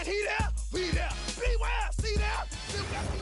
He there, we there. Beware, see there. Still got me.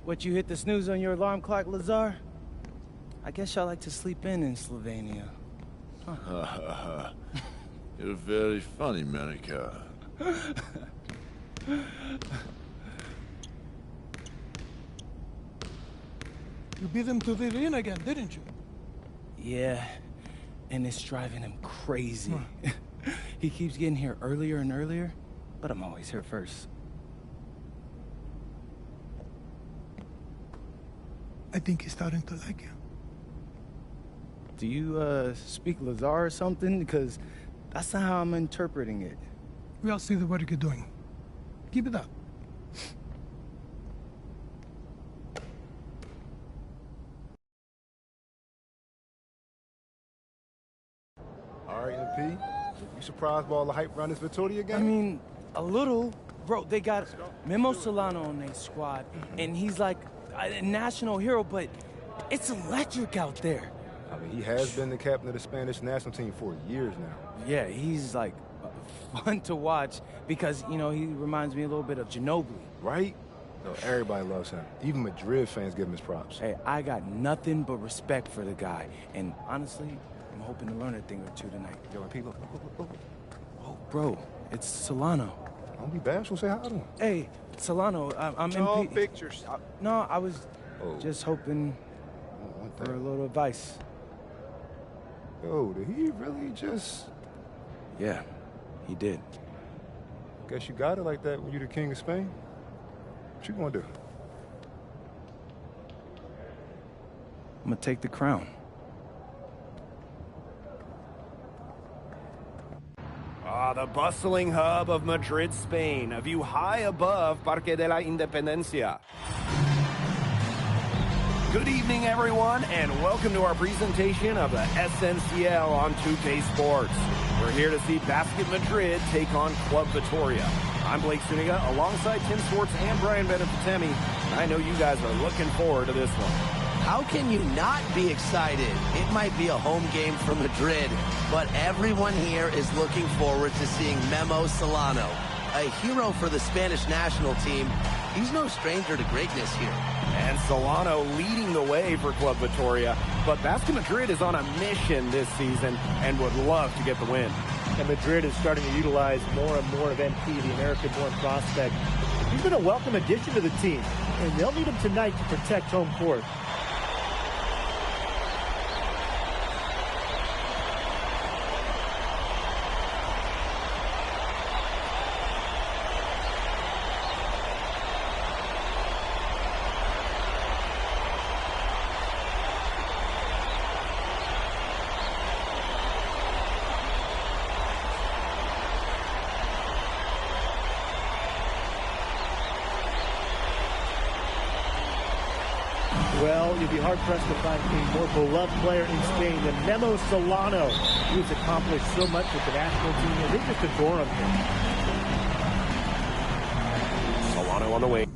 What, you hit the snooze on your alarm clock, Lazar? I guess y'all like to sleep in Slovenia. Huh. You're very funny, Manica. You beat him to the ring again, didn't you? Yeah, and it's driving him crazy. He keeps getting here earlier and earlier, but I'm always here first. I think he's starting to like you. Do you, speak Lazar or something? Because that's not how I'm interpreting it. We all see the work you're doing. Keep it up. All right, MP. You surprised by all the hype around this Vittoria game? I mean, a little. Bro, they got Memo Solano on their squad, and he's like a national hero, but it's electric out there. I mean, he has been the captain of the Spanish national team for years now. Yeah, he's like fun to watch because, you know, he reminds me a little bit of Ginobili. Right? No, everybody loves him. Even Madrid fans give him his props. Hey, I got nothing but respect for the guy, and honestly, I'm hoping to learn a thing or two tonight. Yo, MP, look. Oh, bro, it's Solano. Don't be bashful, say hi to him. Hey, Solano, I'm All MP. pictures. No, I was just hoping for a little advice. Yo, did he really just... Yeah, he did. Guess you got it like that when you're the king of Spain. What you gonna do? I'm gonna take the crown. The bustling hub of Madrid, Spain, a view high above Parque de la Independencia. Good evening, everyone, and welcome to our presentation of the SNCL on 2K Sports. We're here to see Basket Madrid take on Club Vitoria. I'm Blake Suniga, alongside Tim Swartz and Brian Benefitemi, and I know you guys are looking forward to this one. How can you not be excited? It might be a home game for Madrid, but everyone here is looking forward to seeing Memo Solano, a hero for the Spanish national team. He's no stranger to greatness here. And Solano leading the way for Club Vitoria, but Basket Madrid is on a mission this season and would love to get the win. And Madrid is starting to utilize more and more of MP, the American-born prospect. He's been a welcome addition to the team, and they'll need him tonight to protect home court. Well, you'd be hard-pressed to find a more beloved player in Spain than Memo Solano. He's accomplished so much with the national team, and they just adore him here. Solano on the wing.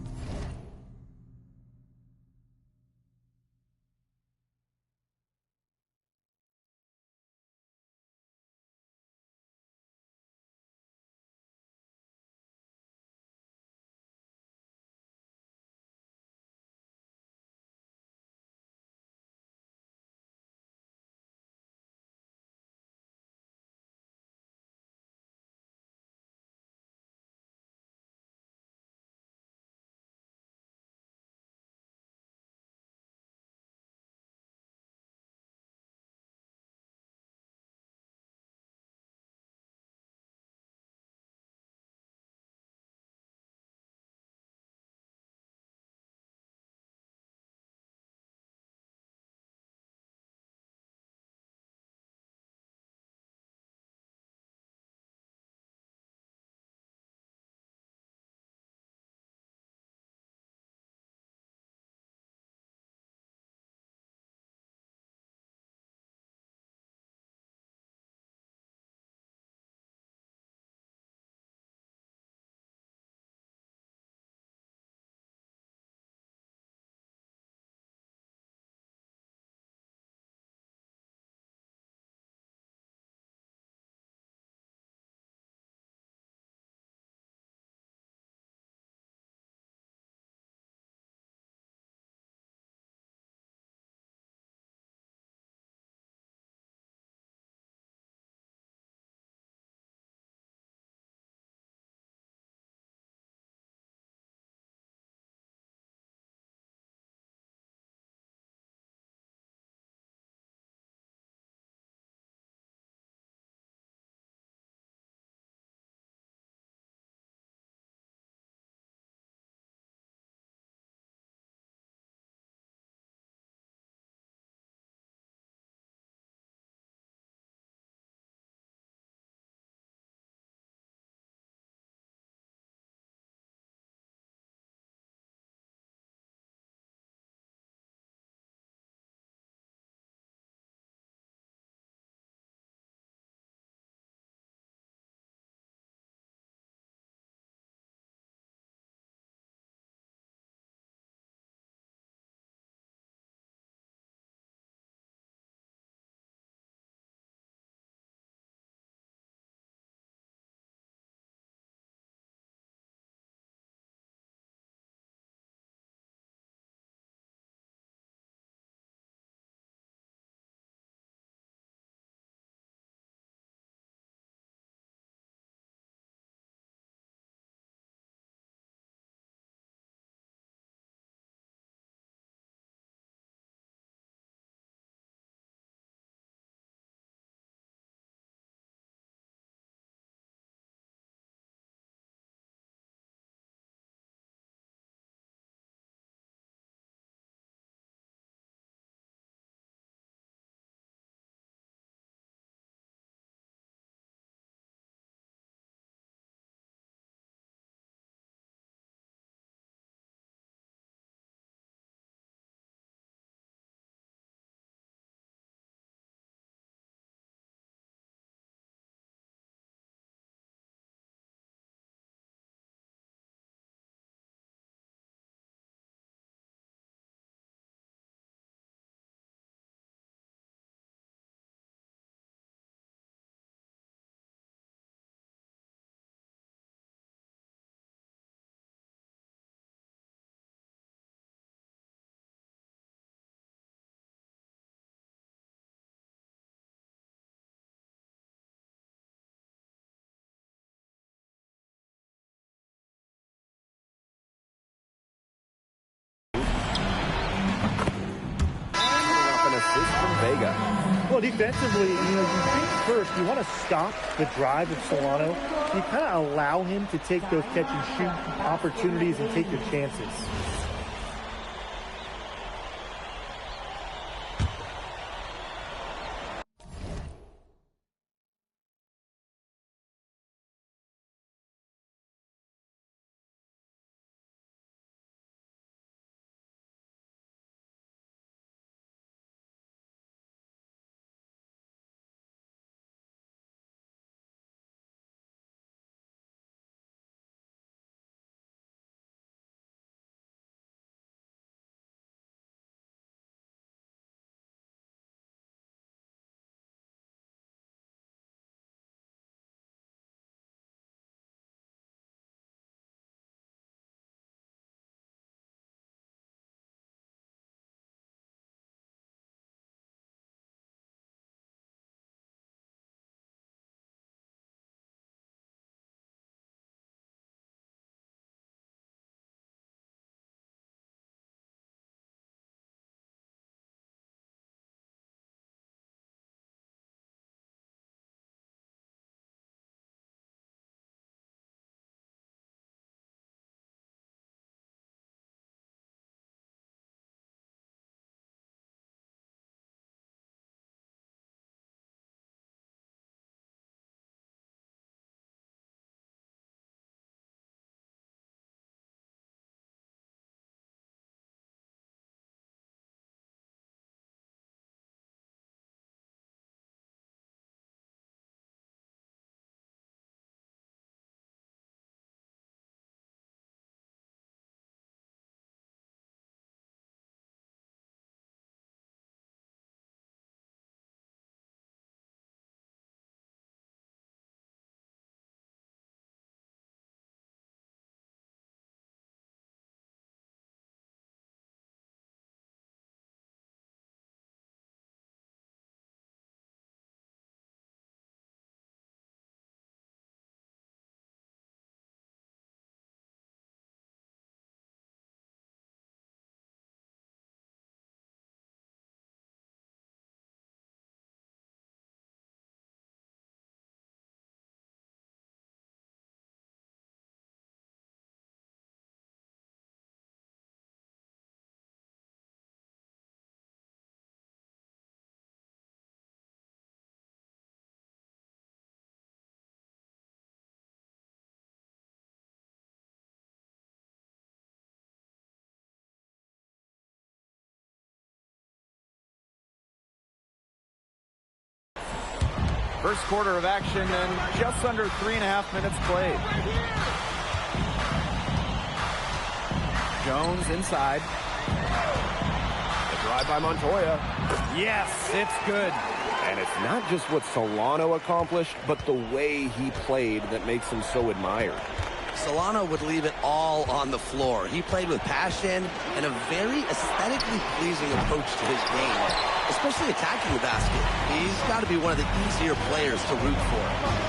Vega. Well, defensively, you think first, you want to stop the drive of Solano. You kind of allow him to take those catch-and-shoot opportunities and take your chances. First quarter of action and just under 3.5 minutes played. Jones inside. The drive by Montoya. Yes, it's good. And it's not just what Solano accomplished, but the way he played that makes him so admired. Solano would leave it all on the floor. He played with passion and a very aesthetically pleasing approach to his game, especially attacking the basket. He's got to be one of the easier players to root for.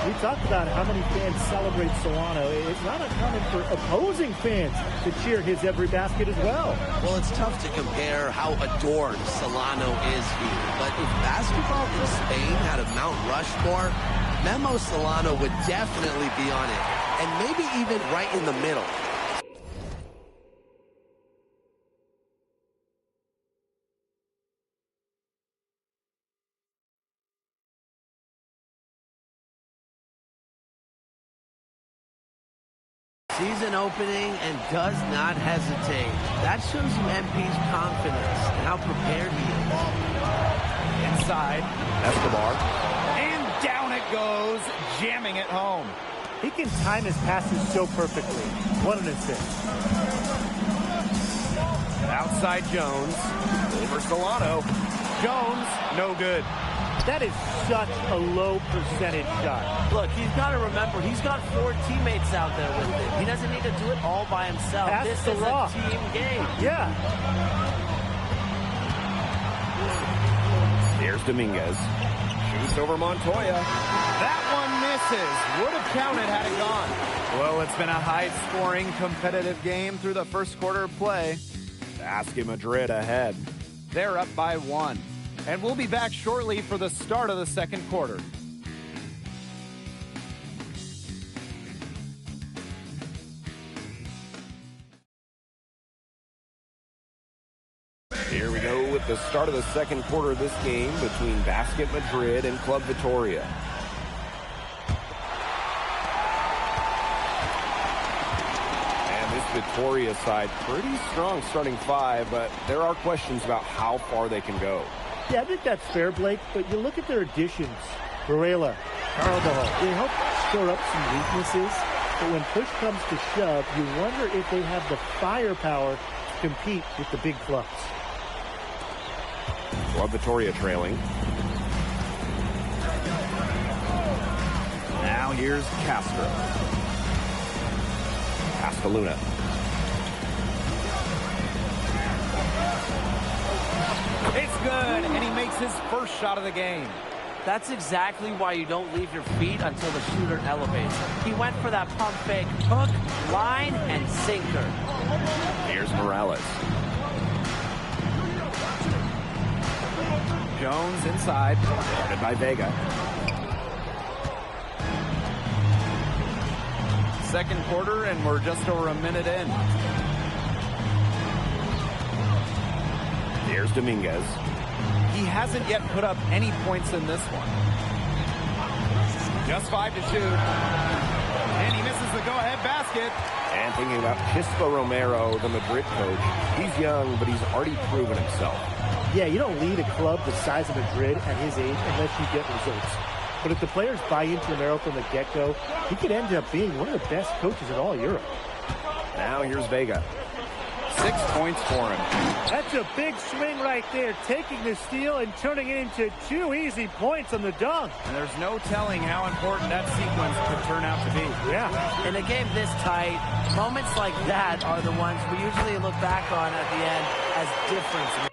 We talked about how many fans celebrate Solano. It's not uncommon for opposing fans to cheer his every basket as well. Well, it's tough to compare how adored Solano is here. But if basketball in Spain had a Mount Rushmore, Memo Solano would definitely be on it. And maybe even right in the middle. Season opening and does not hesitate. That shows you MP's confidence and how prepared he is. Inside, Escobar. And down it goes, jamming it home. He can time his passes so perfectly. What an assist. Outside Jones. Over Solano. Jones, no good. That is such a low percentage shot. Look, he's got to remember, he's got 4 teammates out there with him. He doesn't need to do it all by himself. Pass this the is rock. a team game. Yeah. Here's Dominguez. Shoots over Montoya. That one misses. Would have counted had it gone. Well, it's been a high-scoring, competitive game through the first quarter of play. Basket Madrid ahead. They're up by 1. And we'll be back shortly for the start of the second quarter. Here we go with the start of the second quarter of this game between Basket Madrid and Club Vitoria. And this Vitoria side, pretty strong starting five, but there are questions about how far they can go. Yeah, I think that's fair, Blake, but you look at their additions. Varela, Carbajal, they help shore up some weaknesses, but when push comes to shove, you wonder if they have the firepower to compete with the big clubs. Club Vitoria trailing. Now here's Castro. Castelluna. It's good, and he makes his first shot of the game. That's exactly why you don't leave your feet until the shooter elevates. He went for that pump fake, hook, line, and sinker. Here's Morales. Jones inside, guarded by Vega. Second quarter, and we're just over a minute in. Here's Dominguez. He hasn't yet put up any points in this one. Just 5 to shoot. And he misses the go-ahead basket. And thinking about Chispa Romero, the Madrid coach, he's young, but he's already proven himself. Yeah, you don't lead a club the size of Madrid at his age unless you get results. But if the players buy into Romero from the get-go, he could end up being one of the best coaches in all Europe. Now here's Vega. 6 points for him. That's a big swing right there, taking the steal and turning it into 2 easy points on the dunk. And there's no telling how important that sequence could turn out to be. Yeah. In a game this tight, moments like that are the ones we usually look back on at the end as difference.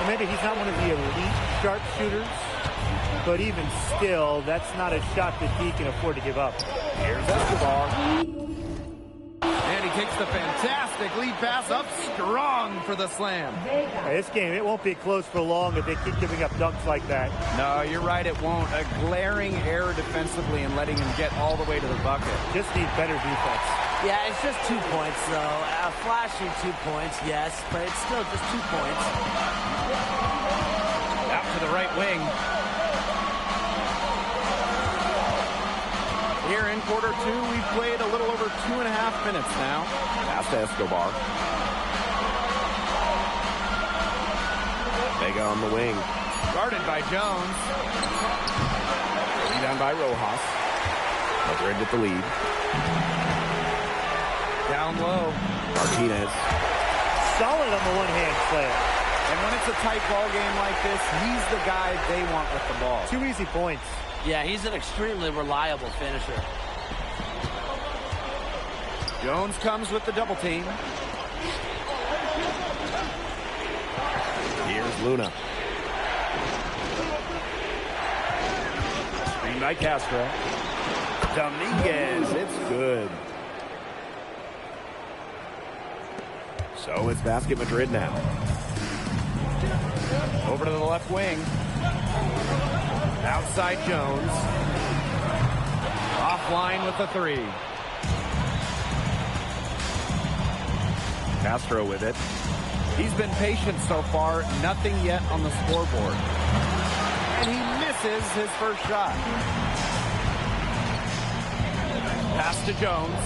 Maybe he's not one of the elite sharpshooters, but even still, that's not a shot that he can afford to give up. Here's Escobar. And he takes the fantastic lead pass up strong for the slam. This game, it won't be close for long if they keep giving up dunks like that. No, you're right, it won't. A glaring error defensively and letting him get all the way to the bucket. Just need better defense. Yeah, it's just 2 points, though. A flashy 2 points, yes, but it's still just 2 points. Out to the right wing. Here in quarter 2, we've played a little over 2.5 minutes now. Pass to Escobar. Vega on the wing. Guarded by Jones. Rebound by Rojas. Madrid with the lead. Down low. Martinez. Solid on the one-hand play. And when it's a tight ball game like this, he's the guy they want with the ball. 2 easy points. Yeah, he's an extremely reliable finisher. Jones comes with the double team. Here's Luna. Screen by Castro. Dominguez, it's good. So it's Basket Madrid now. Over to the left wing. Outside Jones. Offline with the 3. Castro with it. He's been patient so far. Nothing yet on the scoreboard. And he misses his first shot. Pass to Jones.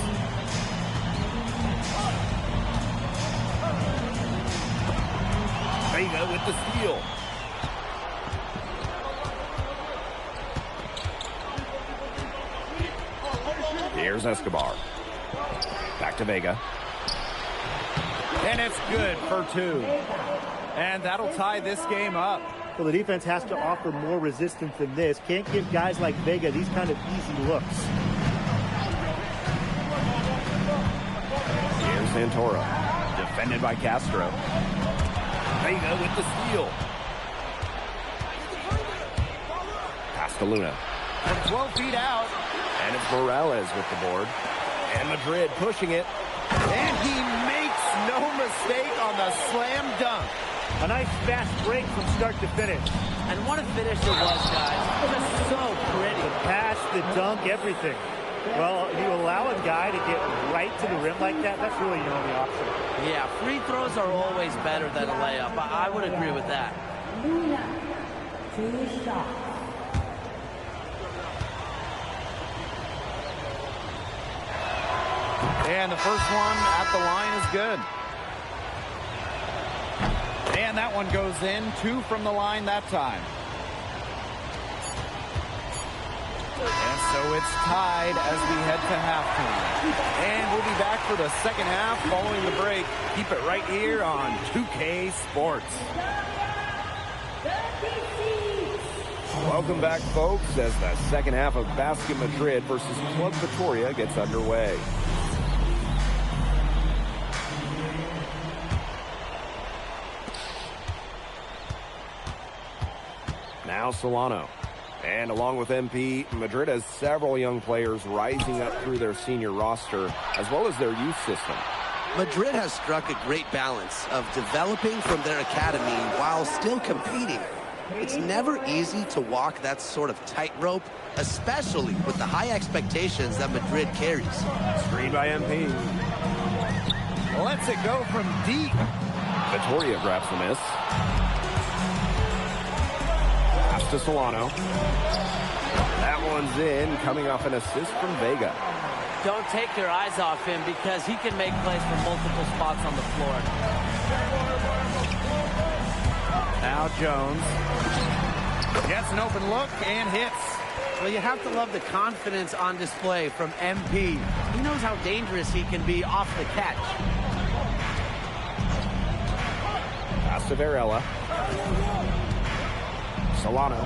Vega with the steal. Here's Escobar. Back to Vega. And it's good for 2. And that'll tie this game up. Well, the defense has to offer more resistance than this. Can't give guys like Vega these kind of easy looks. Here's Santora. Defended by Castro. Vega with the steal. Pascaluna. From 12 feet out. And it's Morales with the board. And Madrid pushing it. And he makes no mistake on the slam dunk. A nice fast break from start to finish. And what a finish it was, guys. Just so pretty. The pass, the dunk, everything. Well, you allow a guy to get right to the rim like that, that's really your only option. Yeah, free throws are always better than a layup. I would agree with that. Luna, 2 shots. And the first one at the line is good. And that one goes in. 2 from the line that time. And so it's tied as we head to halftime. And we'll be back for the second half following the break. Keep it right here on 2K Sports. Welcome back, folks, as the second half of Basket Madrid versus Club Vitoria gets underway. Now Solano. And along with MP, Madrid has several young players rising up through their senior roster, as well as their youth system. Madrid has struck a great balance of developing from their academy while still competing. It's never easy to walk that sort of tightrope, especially with the high expectations that Madrid carries. Screen by MP. Lets it go from deep. Vitoria grabs the miss. Pass to Solano. That one's in, coming off an assist from Vega. Don't take your eyes off him because he can make plays from multiple spots on the floor. Now Jones gets an open look and hits. Well, you have to love the confidence on display from MP. He knows how dangerous he can be off the catch. Pass to Varela. Solano.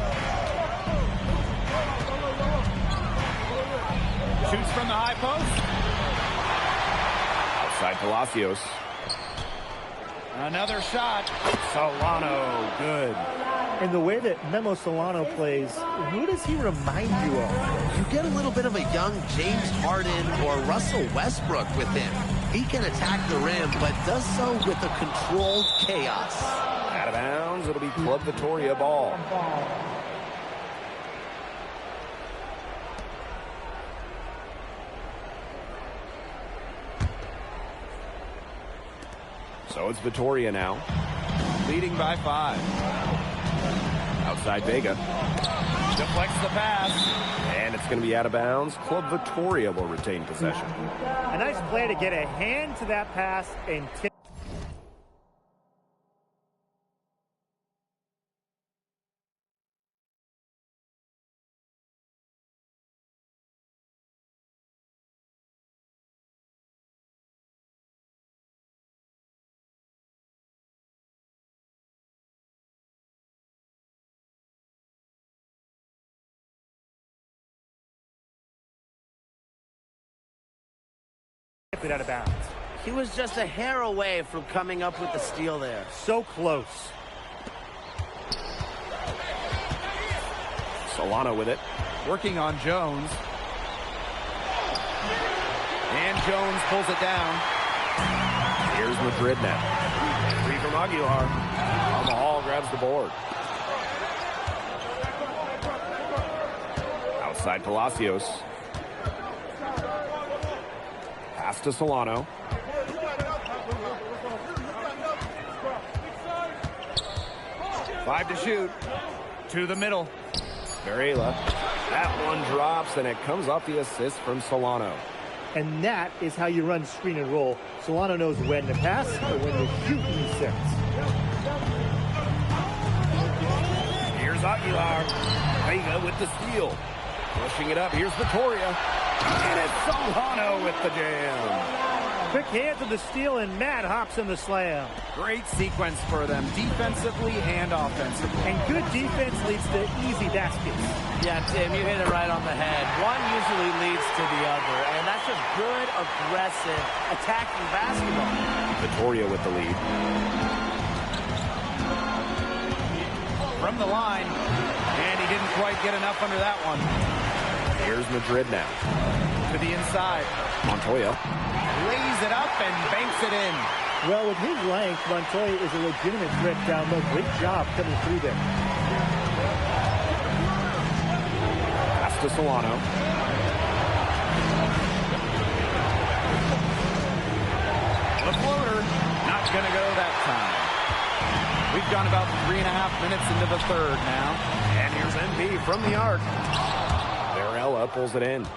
Shoots from the high post. Outside Palacios. Another shot. Solano, good. And the way that Memo Solano plays, who does he remind you of? You get a little bit of a young James Harden or Russell Westbrook with him. He can attack the rim, but does so with a controlled chaos. Out of bounds, it'll be Club Vitoria ball. So it's Vitoria now. Leading by 5. Outside Vega. Deflects the pass. And it's going to be out of bounds. Club Vitoria will retain possession. A nice play to get a hand to that pass and tip. It out of bounds. He was just a hair away from coming up with the steal there. So close. Solano with it. Working on Jones. And Jones pulls it down. Here's Madrid now. Free from Aguilar. Hall grabs the board. Outside Palacios. Pass to Solano. Five to shoot. To the middle. Varela. That one drops, and it comes off the assist from Solano. And that is how you run screen and roll. Solano knows when to pass or when to shoot in 6. Aguilar. Vega with the steal. Pushing it up. Here's Vittoria. And it's Solano with the jam. Quick hands on the steal, and Matt hops in the slam. Great sequence for them, defensively and offensively. And good defense leads to easy baskets. Yeah, Tim, you hit it right on the head. One usually leads to the other, and that's just good, aggressive, attacking basketball. Vittoria with the lead. From the line, and he didn't quite get enough under that one. Here's Madrid now. To the inside. Montoya. Lays it up and banks it in. Well, with his length, Montoya is a legitimate threat down low. Great job coming through there. Pass to Solano. The floater, not going to go that time. We've gone about 3.5 minutes into the third now. And here's NB from the arc. Varela pulls it in.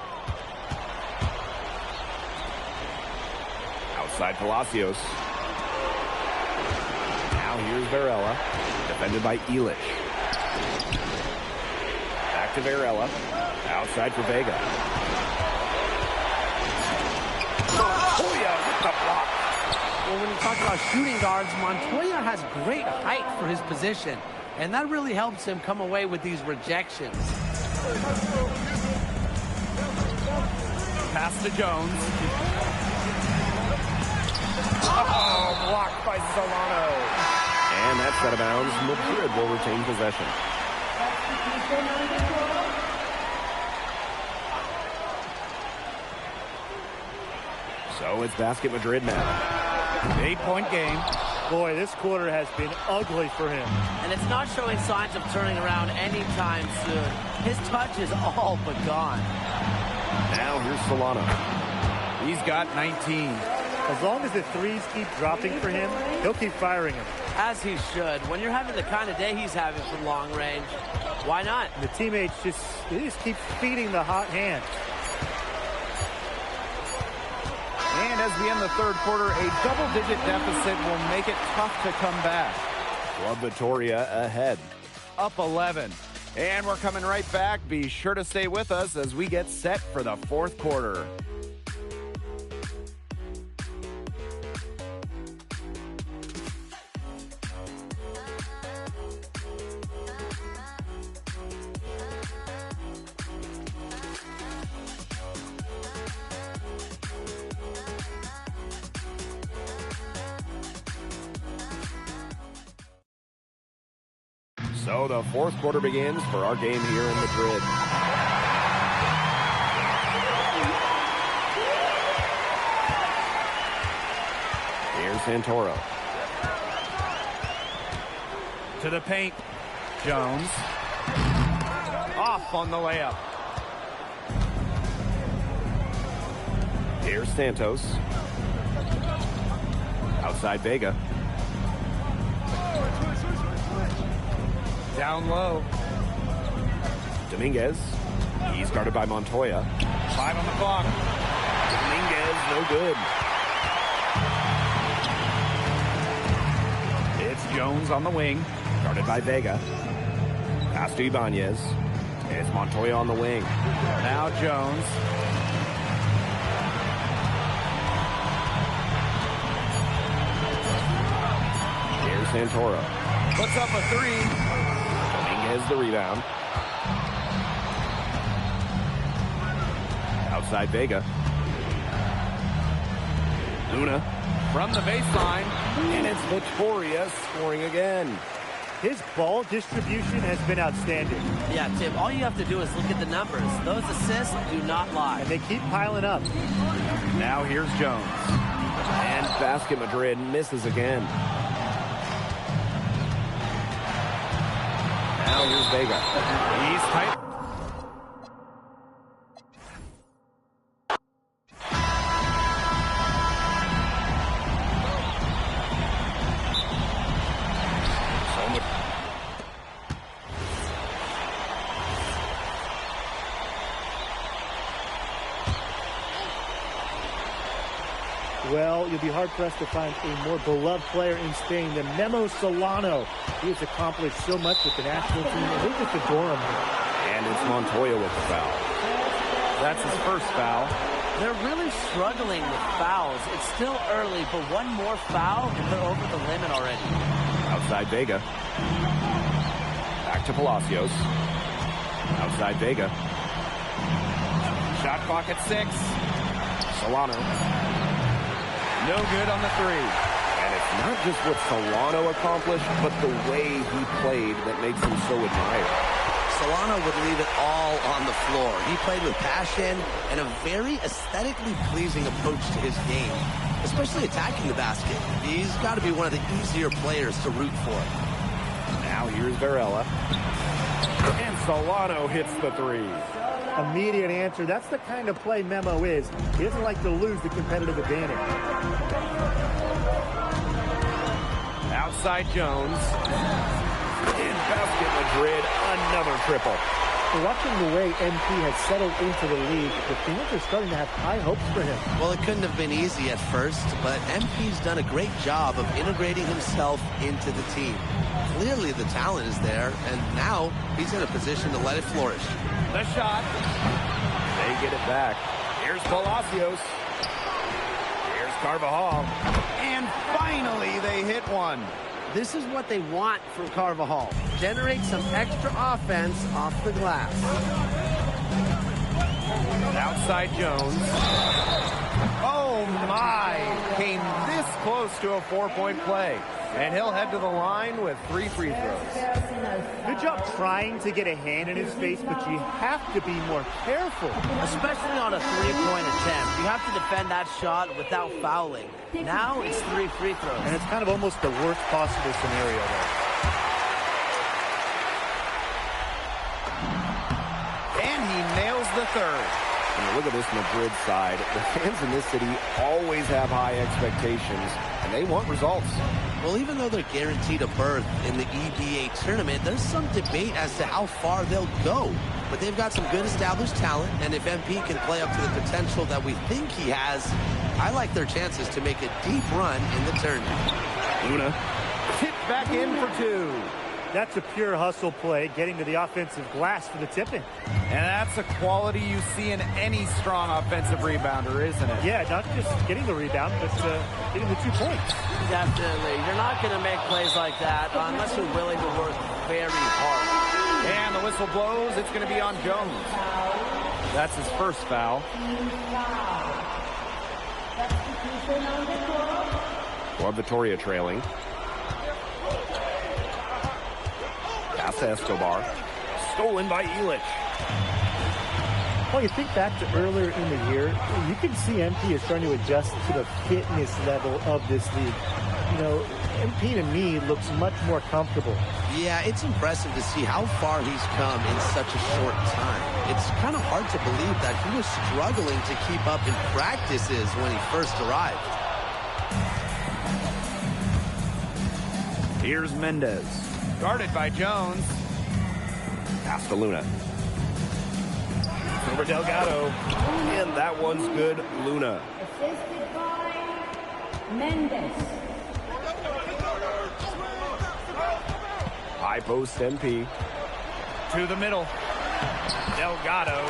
Outside Palacios. Now here's Varela. Defended by Elish. Back to Varela. Outside for Vega. Montoya with the block. Well, when you talk about shooting guards, Montoya has great height for his position, and that really helps him come away with these rejections. Pass to Jones. Oh, blocked by Solano. And that's out of bounds. Madrid will retain possession. So it's Basket Madrid now. 8-point game. Boy, this quarter has been ugly for him. And it's not showing signs of turning around anytime soon. His touch is all but gone. Now here's Solano. He's got 19. As long as the threes keep dropping for him, he'll keep firing them. As he should. When you're having the kind of day he's having from long range, why not? And the teammates just keep feeding the hot hand. And as we end the third quarter, a double-digit deficit will make it tough to come back. Club Vittoria ahead. Up 11. And we're coming right back. Be sure to stay with us as we get set for the fourth quarter. So the fourth quarter begins for our game here in Madrid. Here's Santoro. To the paint. Jones. Off on the layup. Here's Santos. Outside Vega. Down low. Dominguez. He's guarded by Montoya. 5 on the clock. Dominguez, no good. It's Jones on the wing. Guarded by Vega. Pass to Ibanez. And it's Montoya on the wing. Now Jones. Here's Santoro. Puts up a 3. Dominguez the rebound. Outside Vega. Luna. From the baseline. And it's Vittoria scoring again. His ball distribution has been outstanding. Yeah, Tim, all you have to do is look at the numbers. Those assists do not lie. And they keep piling up. Now here's Jones. And Basket Madrid misses again. Now here's Vega. He's tight. Well, you'll be hard-pressed to find a more beloved player in Spain than Memo Solano. He has accomplished so much with the national team, and they just adore him. And it's Montoya with the foul. That's his first foul. They're really struggling with fouls. It's still early, but one more foul, and they're over the limit already. Outside Vega. Back to Palacios. Outside Vega. Shot clock at 6. Solano. No good on the 3. And it's not just what Solano accomplished, but the way he played that makes him so admired. Solano would leave it all on the floor. He played with passion and a very aesthetically pleasing approach to his game, especially attacking the basket. He's got to be one of the easier players to root for. Now here's Varela. And Solano hits the 3. Immediate answer. That's the kind of play Memo is. He doesn't like to lose the competitive advantage. Outside Jones. In basket Madrid, another triple. Watching the way MP has settled into the league, the fans are starting to have high hopes for him. Well, it couldn't have been easy at first, but MP's done a great job of integrating himself into the team. Clearly the talent is there, and now he's in a position to let it flourish. The shot. They get it back. Here's Palacios. Here's Carvajal. And finally they hit one. This is what they want from Carvajal. Generate some extra offense off the glass. Outside Jones. Oh my! Came this close to a 4-point play. And he'll head to the line with 3 free throws. Good job trying to get a hand in his face, but you have to be more careful. Especially on a 3-point attempt. You have to defend that shot without fouling. Now it's 3 free throws. And it's kind of almost the worst possible scenario there. And he nails the 3rd. And look at this Madrid side. The fans in this city always have high expectations, and they want results. Well, even though they're guaranteed a berth in the EBA tournament, there's some debate as to how far they'll go. But they've got some good established talent, and if MP can play up to the potential that we think he has, I like their chances to make a deep run in the tournament. Luna tipped back in for 2. That's a pure hustle play, getting to the offensive glass for the tipping. And that's a quality you see in any strong offensive rebounder, isn't it? Yeah, not just getting the rebound, but getting the 2 points. Definitely. You're not going to make plays like that unless you're willing to work very hard. And the whistle blows. It's going to be on Jones. That's his first foul. Club Vitoria trailing. Pass to Escobar. Stolen by Illich. Well, you think back to earlier in the year, you can see MP is trying to adjust to the fitness level of this league. You know, MP to me looks much more comfortable. Yeah, it's impressive to see how far he's come in such a short time. It's kind of hard to believe that he was struggling to keep up in practices when he first arrived. Here's Mendez. Guarded by Jones. Pass to Luna. Over Delgado. And that one's good. Luna. Assisted by Mendez. High post MP. To the middle. Delgado.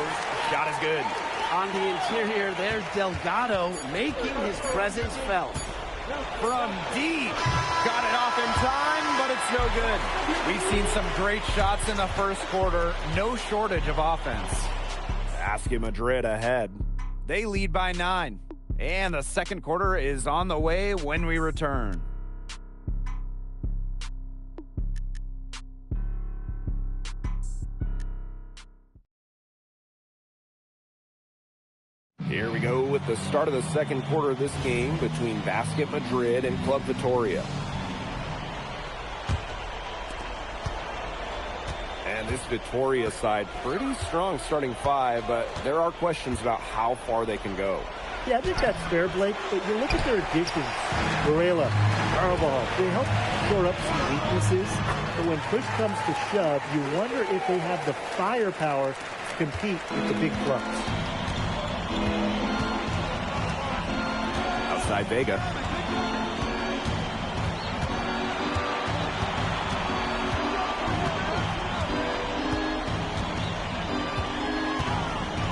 Shot is good. On the interior, there's Delgado making his presence felt. From deep. Got it off in time, but it's no good. We've seen some great shots in the first quarter. No shortage of offense. Basket Madrid ahead. They lead by 9. And the second quarter is on the way when we return. Here we go with the start of the second quarter of this game between Basket Madrid and Club Vitoria. And this Vitoria side, pretty strong starting 5, but there are questions about how far they can go. Yeah, I think that's fair, Blake, but you look at their additions. Varela, Carvajal, they help shore up some weaknesses, but when push comes to shove, you wonder if they have the firepower to compete with the big clubs. Outside Vega.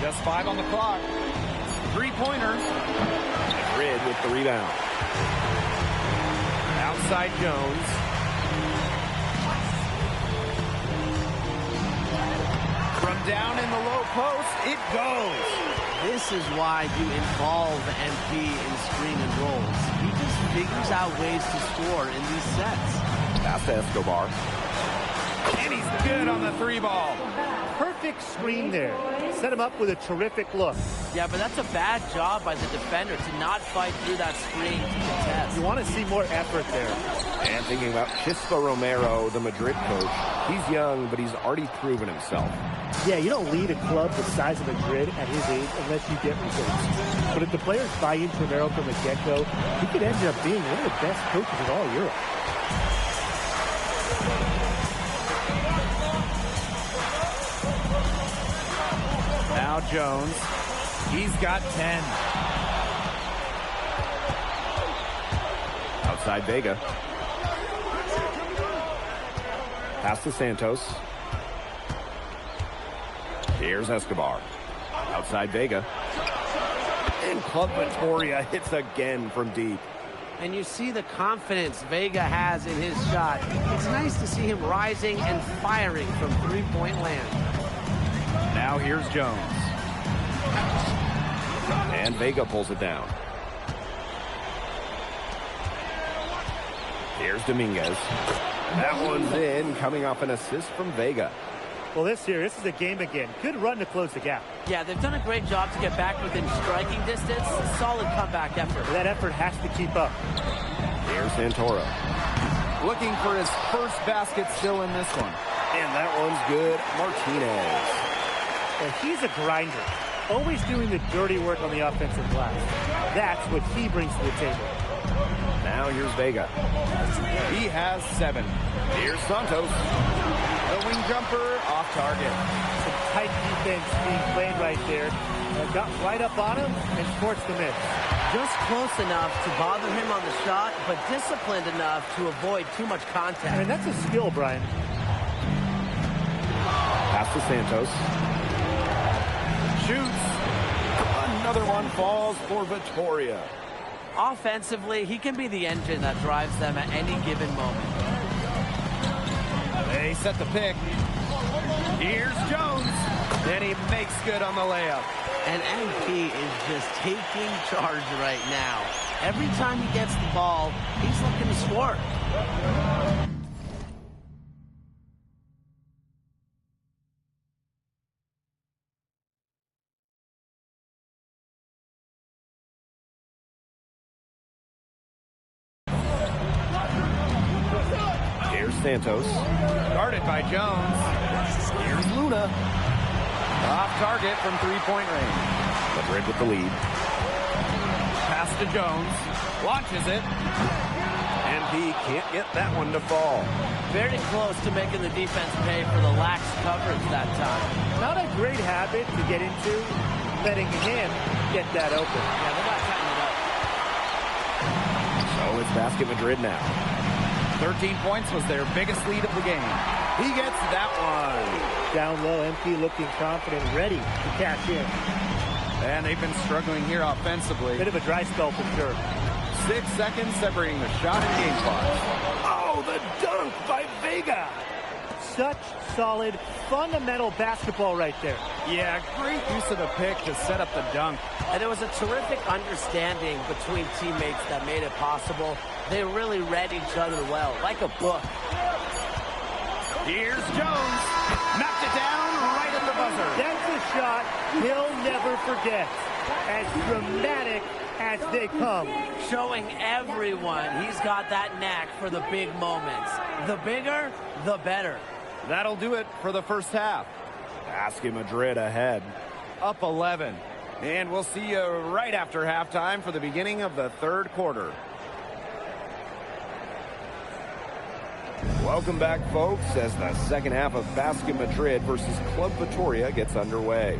Just 5 on the clock. Three-pointer. Madrid with the rebound. Outside Jones. From down in the low post, it goes. This is why you involve MP in screen and rolls. He just figures out ways to score in these sets. Pass to Escobar. And he's good on the 3-ball. Perfect screen there. Set him up with a terrific look. Yeah, but that's a bad job by the defender to not fight through that screen to contest. You want to see more effort there. And thinking about Chispa Romero, the Madrid coach. He's young, but he's already proven himself. Yeah, you don't lead a club the size of Madrid at his age unless you get results. But if the players buy into Romero from the get-go, he could end up being one of the best coaches in all Europe. Now Jones. He's got 10. Outside Vega. Pass to Santos. Here's Escobar. Outside Vega. And Club Vitoria hits again from deep. And you see the confidence Vega has in his shot. It's nice to see him rising and firing from three-point land. Now here's Jones. And Vega pulls it down. Here's Dominguez. That one's in, coming off an assist from Vega. Well, this is a game again. Good run to close the gap. Yeah, they've done a great job to get back within striking distance. Solid comeback effort. That effort has to keep up. Here's Santoro. Looking for his first basket still in this one. And that one's good. Martinez. Well, he's a grinder. Always doing the dirty work on the offensive glass. That's what he brings to the table. Now here's Vega. He has 7. Here's Santos. The wing jumper off target. Some tight defense being played right there. Got right up on him and forced the miss. Just close enough to bother him on the shot, but disciplined enough to avoid too much contact. And that's a skill, Brian. Pass to Santos. Shoots. Another one falls for Vitoria. Offensively, he can be the engine that drives them at any given moment. They set the pick. Here's Jones. And he makes good on the layup. And MP is just taking charge right now. Every time he gets the ball, he's looking to score. Here's Santos. Guarded by Jones. Here's Luna. Off target from three-point range. Madrid with the lead. Pass to Jones. Launches it. And he can't get that one to fall. Very close to making the defense pay for the lax coverage that time. Not a great habit to get into, letting him get that open. Yeah, they're not cutting it up. So it's Basket Madrid now. 13 points was their biggest lead of the game. He gets that one. Down low, MP looking confident, ready to cash in. And they've been struggling here offensively. Bit of a dry spell for sure. 6 seconds separating the shot and game clock. Oh, the dunk by Vega. Such solid, fundamental basketball right there. Yeah, great use of the pick to set up the dunk. And there was a terrific understanding between teammates that made it possible. They really read each other well, like a book. Here's Jones. Knocked it down right at the buzzer. That's a shot he'll never forget. As dramatic as they come. Showing everyone he's got that knack for the big moments. The bigger, the better. That'll do it for the first half. Basket Madrid ahead. Up 11. And we'll see you right after halftime for the beginning of the third quarter. Welcome back, folks, as the second half of Basket Madrid versus Club Vitoria gets underway.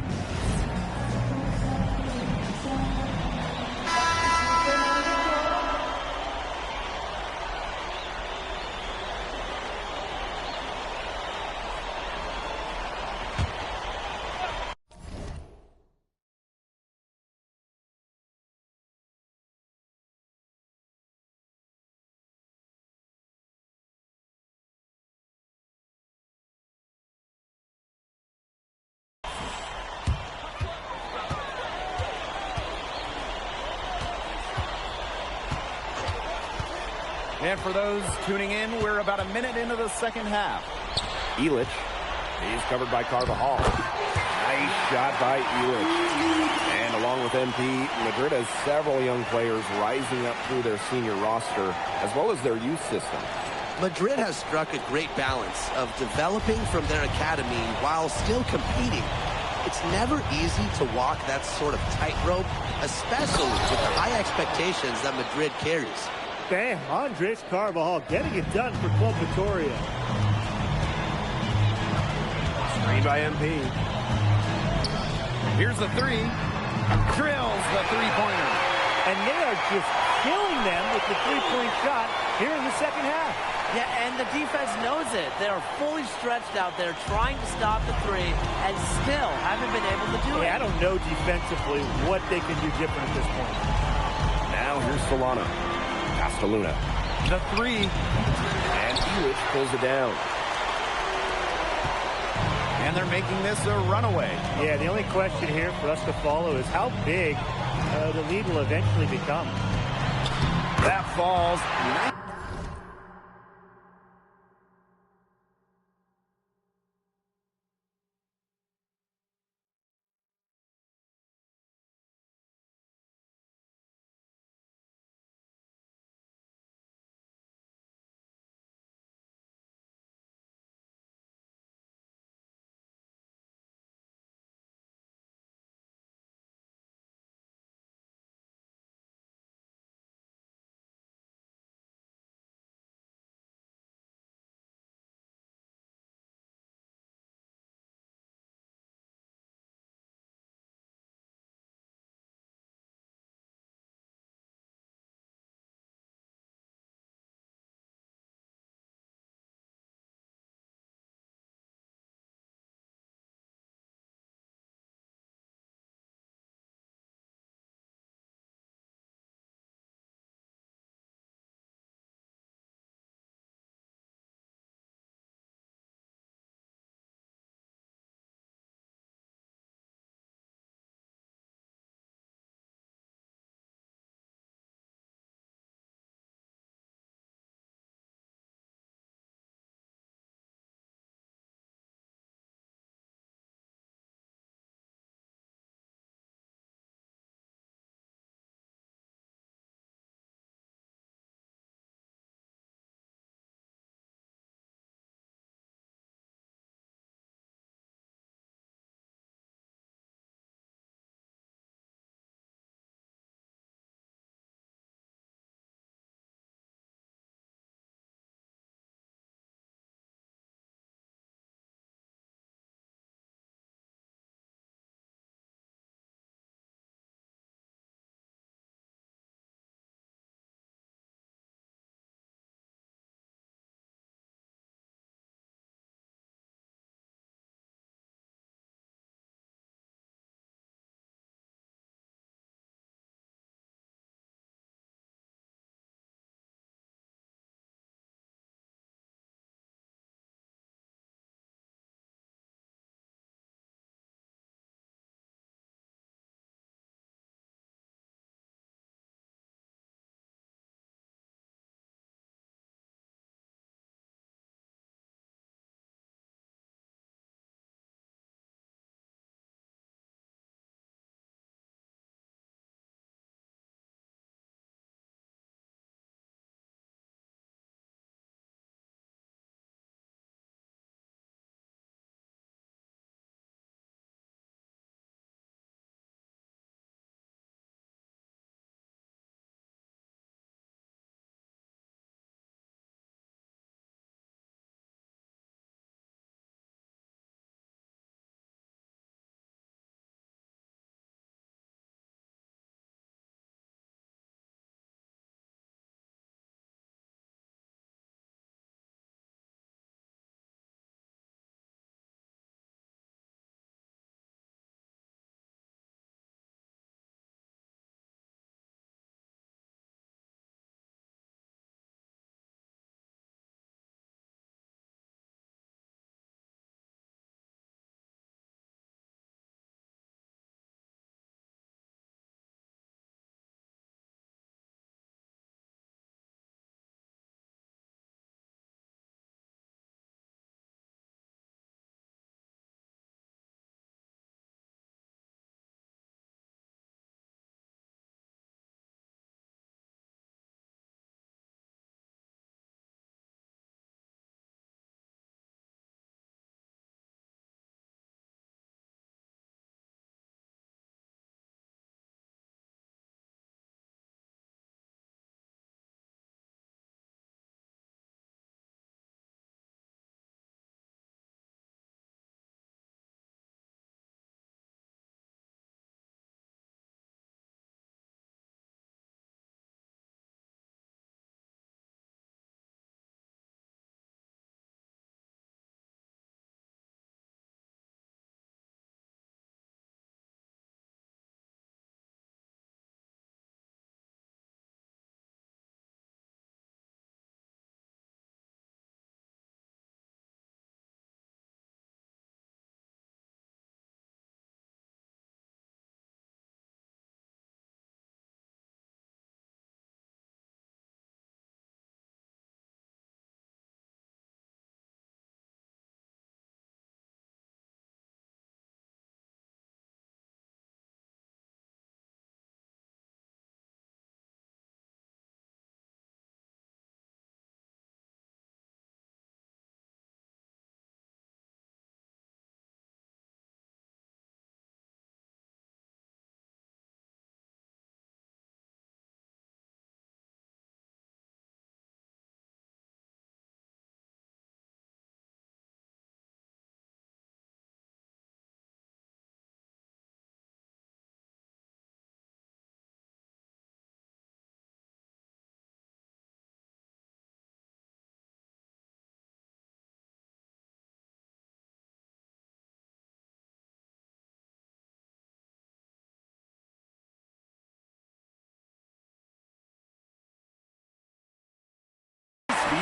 And for those tuning in, we're about a minute into the second half. Elich, he's covered by Carvajal. Nice shot by Elich. And along with MP, Madrid has several young players rising up through their senior roster, as well as their youth system. Madrid has struck a great balance of developing from their academy while still competing. It's never easy to walk that sort of tightrope, especially with the high expectations that Madrid carries. Bam, Andres Carvajal getting it done for Club Vitoria. Screen by MP. Here's the three. Drills the three-pointer. And they are just killing them with the three-point shot here in the second half. Yeah, and the defense knows it. They're fully stretched out there trying to stop the three and still haven't been able to do it. I don't know defensively what they can do different at this point. Now here's Solano. Castelluna. The three. And Elich pulls it down. And they're making this a runaway. Yeah, the only question here for us to follow is how big the lead will eventually become. That falls.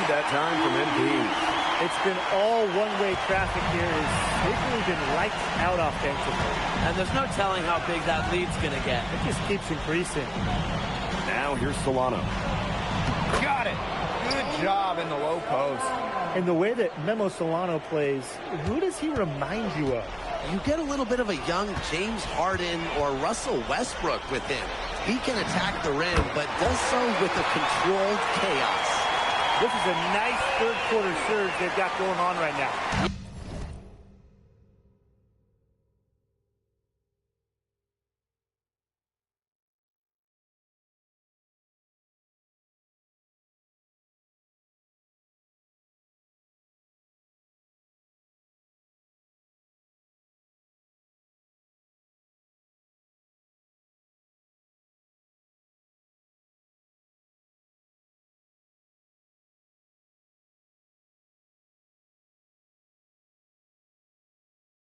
that time from MP. It's been all one-way traffic here. They've really been lights out offensively. And there's no telling how big that lead's going to get. It just keeps increasing. Now here's Solano. Got it. Good job in the low post. And the way that Memo Solano plays, who does he remind you of? You get a little bit of a young James Harden or Russell Westbrook with him. He can attack the rim, but does so with a controlled chaos. This is a nice third-quarter surge they've got going on right now.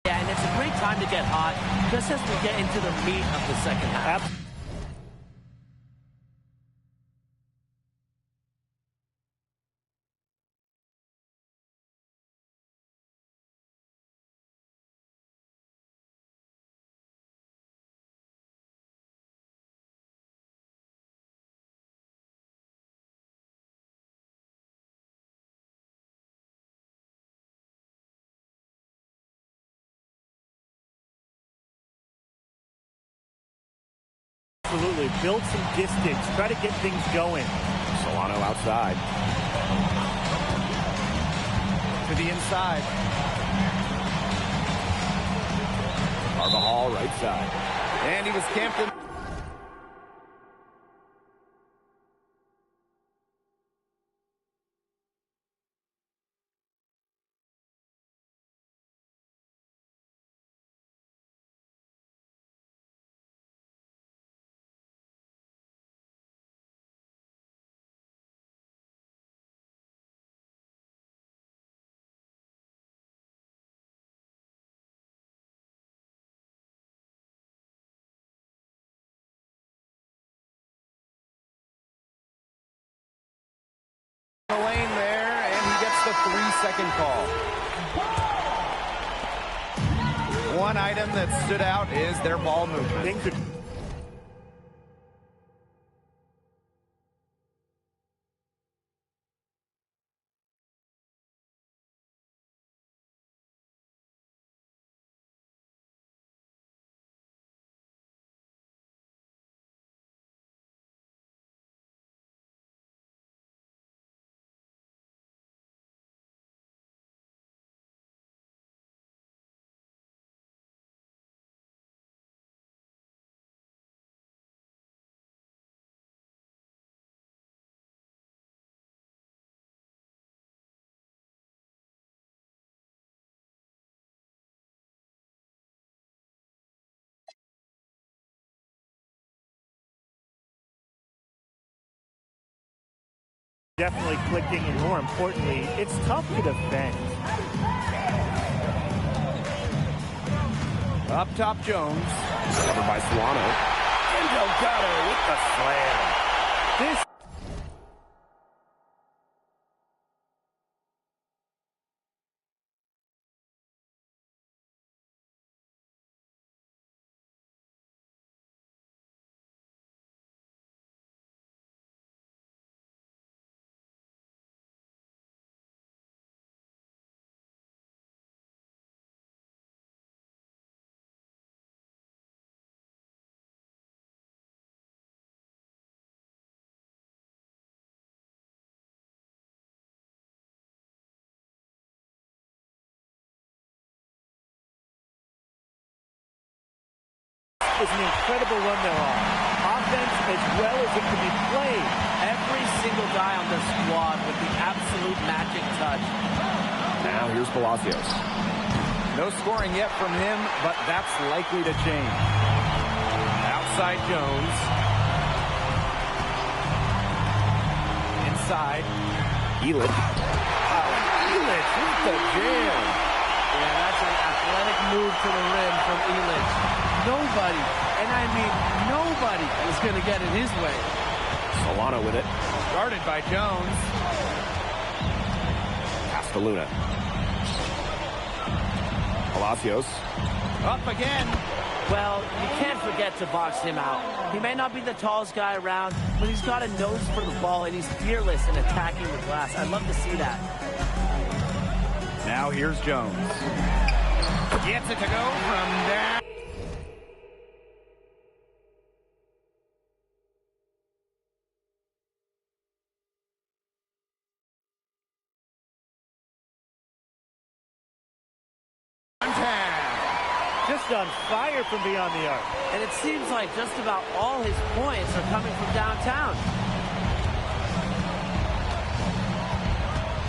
Yeah, and it's a great time to get hot, just as we get into the meat of the second half. Absolutely. Build some distance. Try to get things going. Solano outside. To the inside. Carvajal right side. And he was camped in. The lane there, and he gets the 3-second call. One item that stood out is their ball movement. Definitely clicking, and more importantly, it's tough to defend. Up top, Jones. Covered by Solano. And Delgado with the slam. This is an incredible run they're on. Offense as well as it can be played. Every single guy on this squad with the absolute magic touch. Now here's Palacios. No scoring yet from him, but that's likely to change. Outside Jones. Inside. Elitch. Elitch with the jam. Yeah, that's an athletic move to the rim from Elitch. Nobody, and I mean nobody, is going to get in his way. Solano with it. Guarded by Jones. to Luna. Palacios. Up again. Well, you can't forget to box him out. He may not be the tallest guy around, but he's got a nose for the ball, and he's fearless in attacking the glass. I'd love to see that. Now here's Jones. Gets it to go from down. Just on fire from beyond the arc. And it seems like just about all his points are coming from downtown.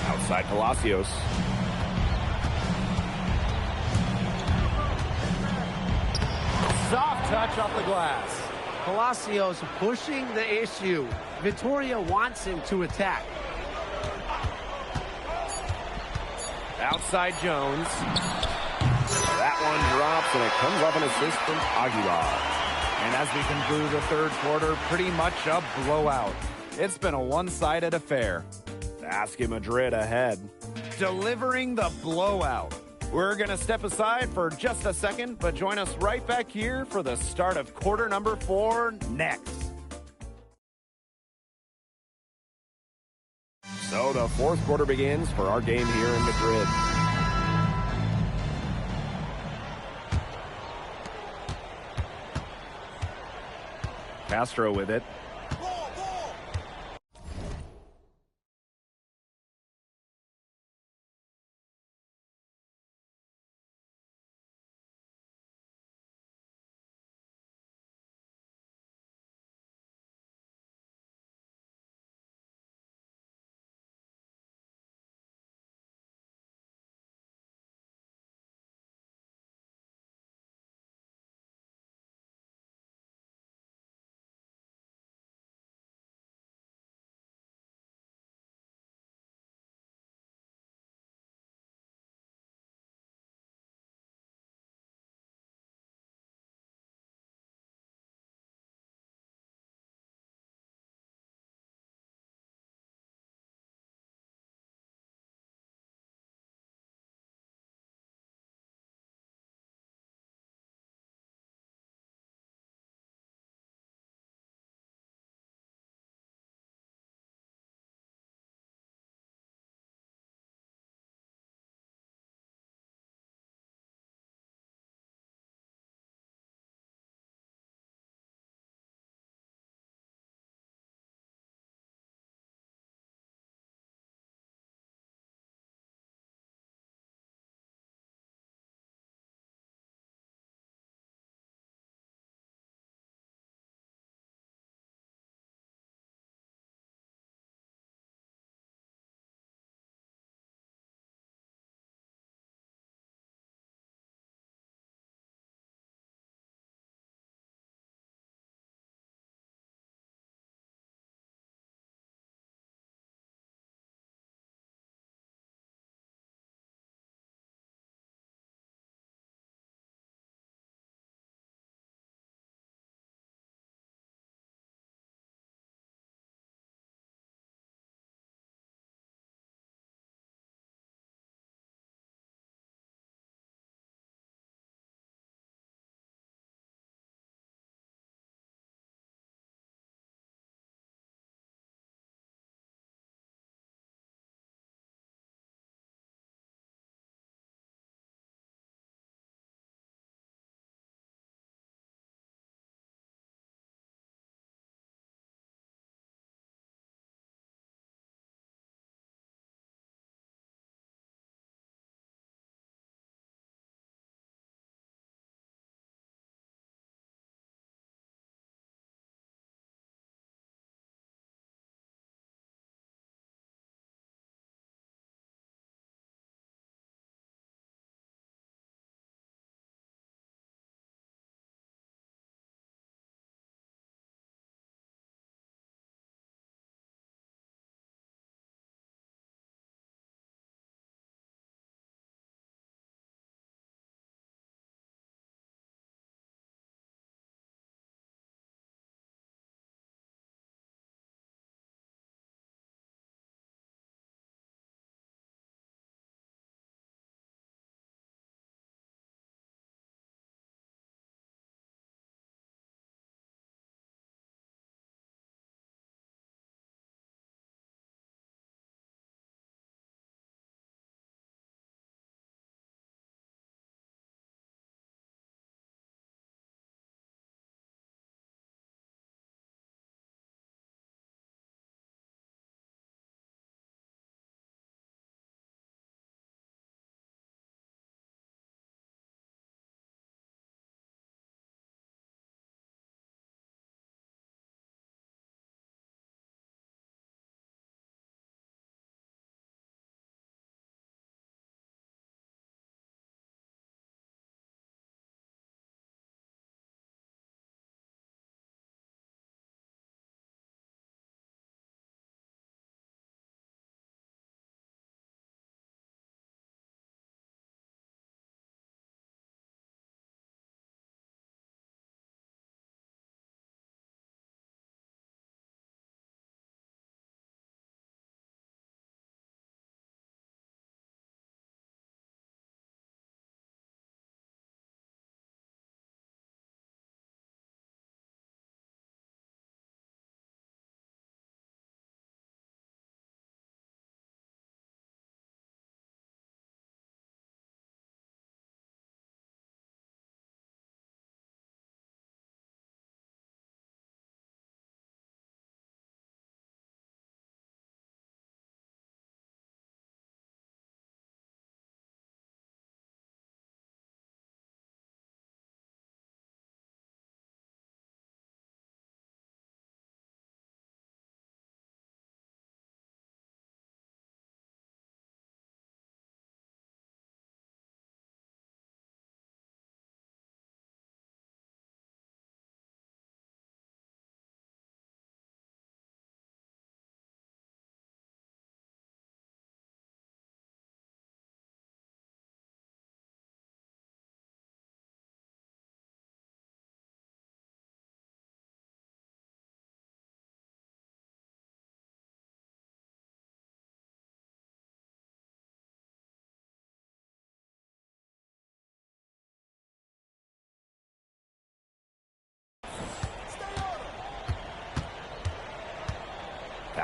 Outside Palacios. Soft touch off the glass. Palacios pushing the issue. Vittoria wants him to attack. Outside Jones. That one drops, and it comes off an assist from Aguilar. And as we conclude the third quarter, pretty much a blowout. It's been a one-sided affair. Basket Madrid ahead. Delivering the blowout. We're going to step aside for just a second, but join us right back here for the start of quarter number 4 next. So the fourth quarter begins for our game here in Madrid. Castro with it.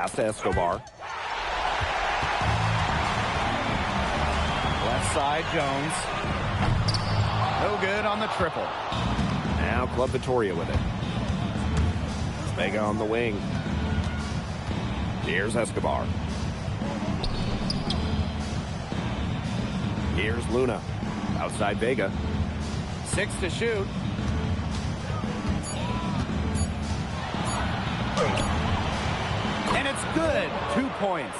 Pass to Escobar. Left side, Jones. No good on the triple. Now Club Vittoria with it. Vega on the wing. Here's Escobar. Here's Luna. Outside Vega. 6 to shoot. And it's good. 2 points.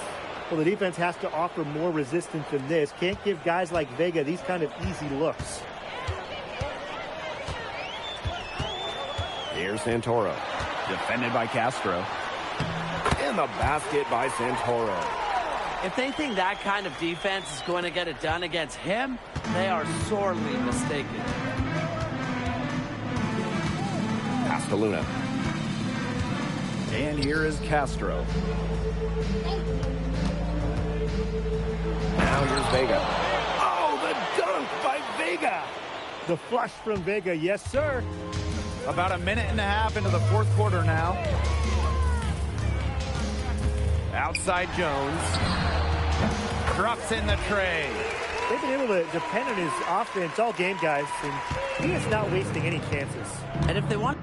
Well, the defense has to offer more resistance than this. Can't give guys like Vega these kind of easy looks. Here's Santoro. Defended by Castro. In the basket by Santoro. If they think that kind of defense is going to get it done against him, they are sorely mistaken. Pass to Luna. And here is Castro. Now here's Vega. Oh, the dunk by Vega. The flush from Vega, yes, sir. About a minute and a half into the fourth quarter now. Outside Jones. Drops in the tray. They've been able to depend on his offense all game, guys, and he is not wasting any chances. And if they want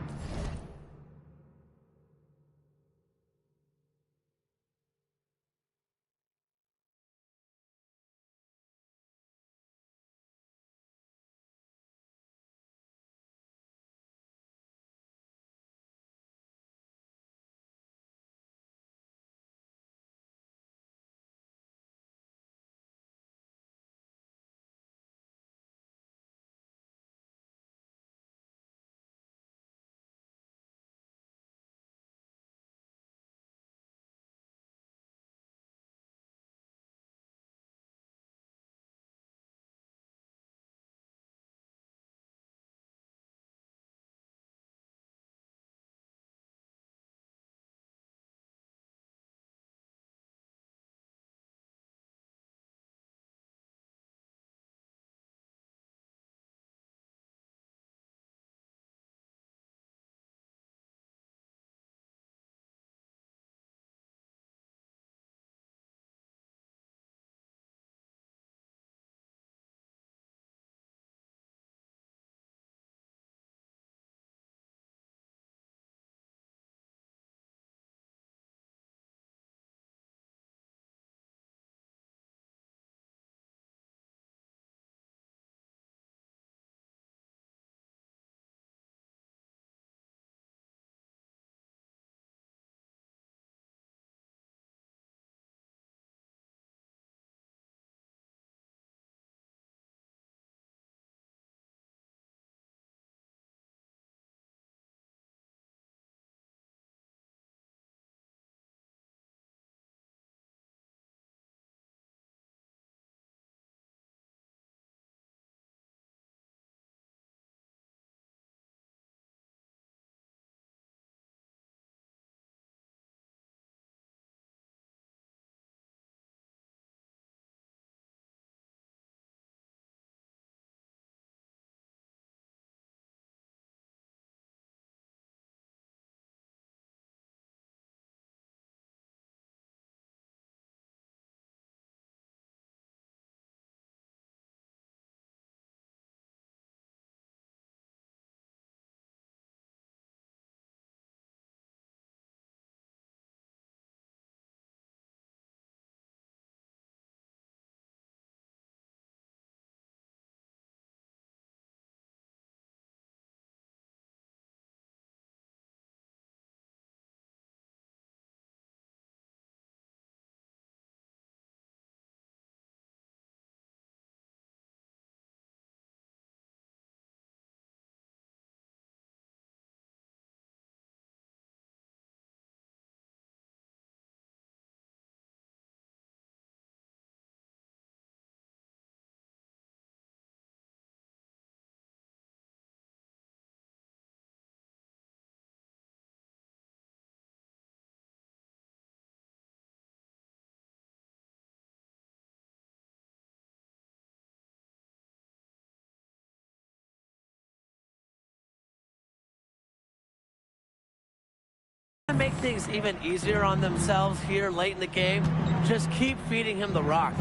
make things even easier on themselves here late in the game, just keep feeding him the rock.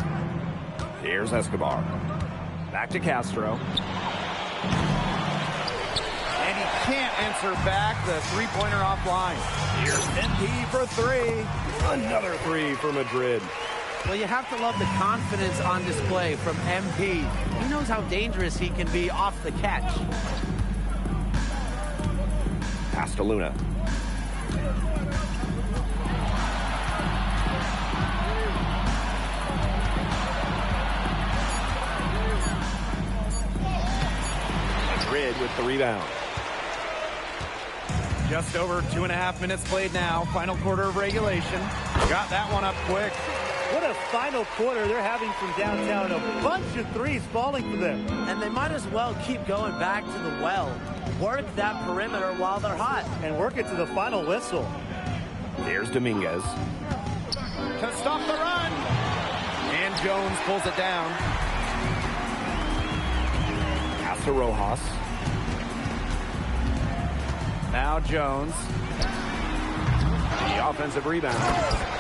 Here's Escobar. Back to Castro. And he can't answer back the three-pointer offline. Here's MP for three. Another three for Madrid. Well, you have to love the confidence on display from MP. He knows how dangerous he can be off the catch. Pass to Luna. Madrid with the rebound. Just over 2.5 minutes played now. Final quarter of regulation. Got that one up quick. What a final quarter they're having from downtown. A bunch of threes falling for them. And they might as well keep going back to the well. Work that perimeter while they're hot. And work it to the final whistle. Here's Dominguez. To stop the run. And Jones pulls it down. Pass to Rojas. Now Jones. The offensive rebound.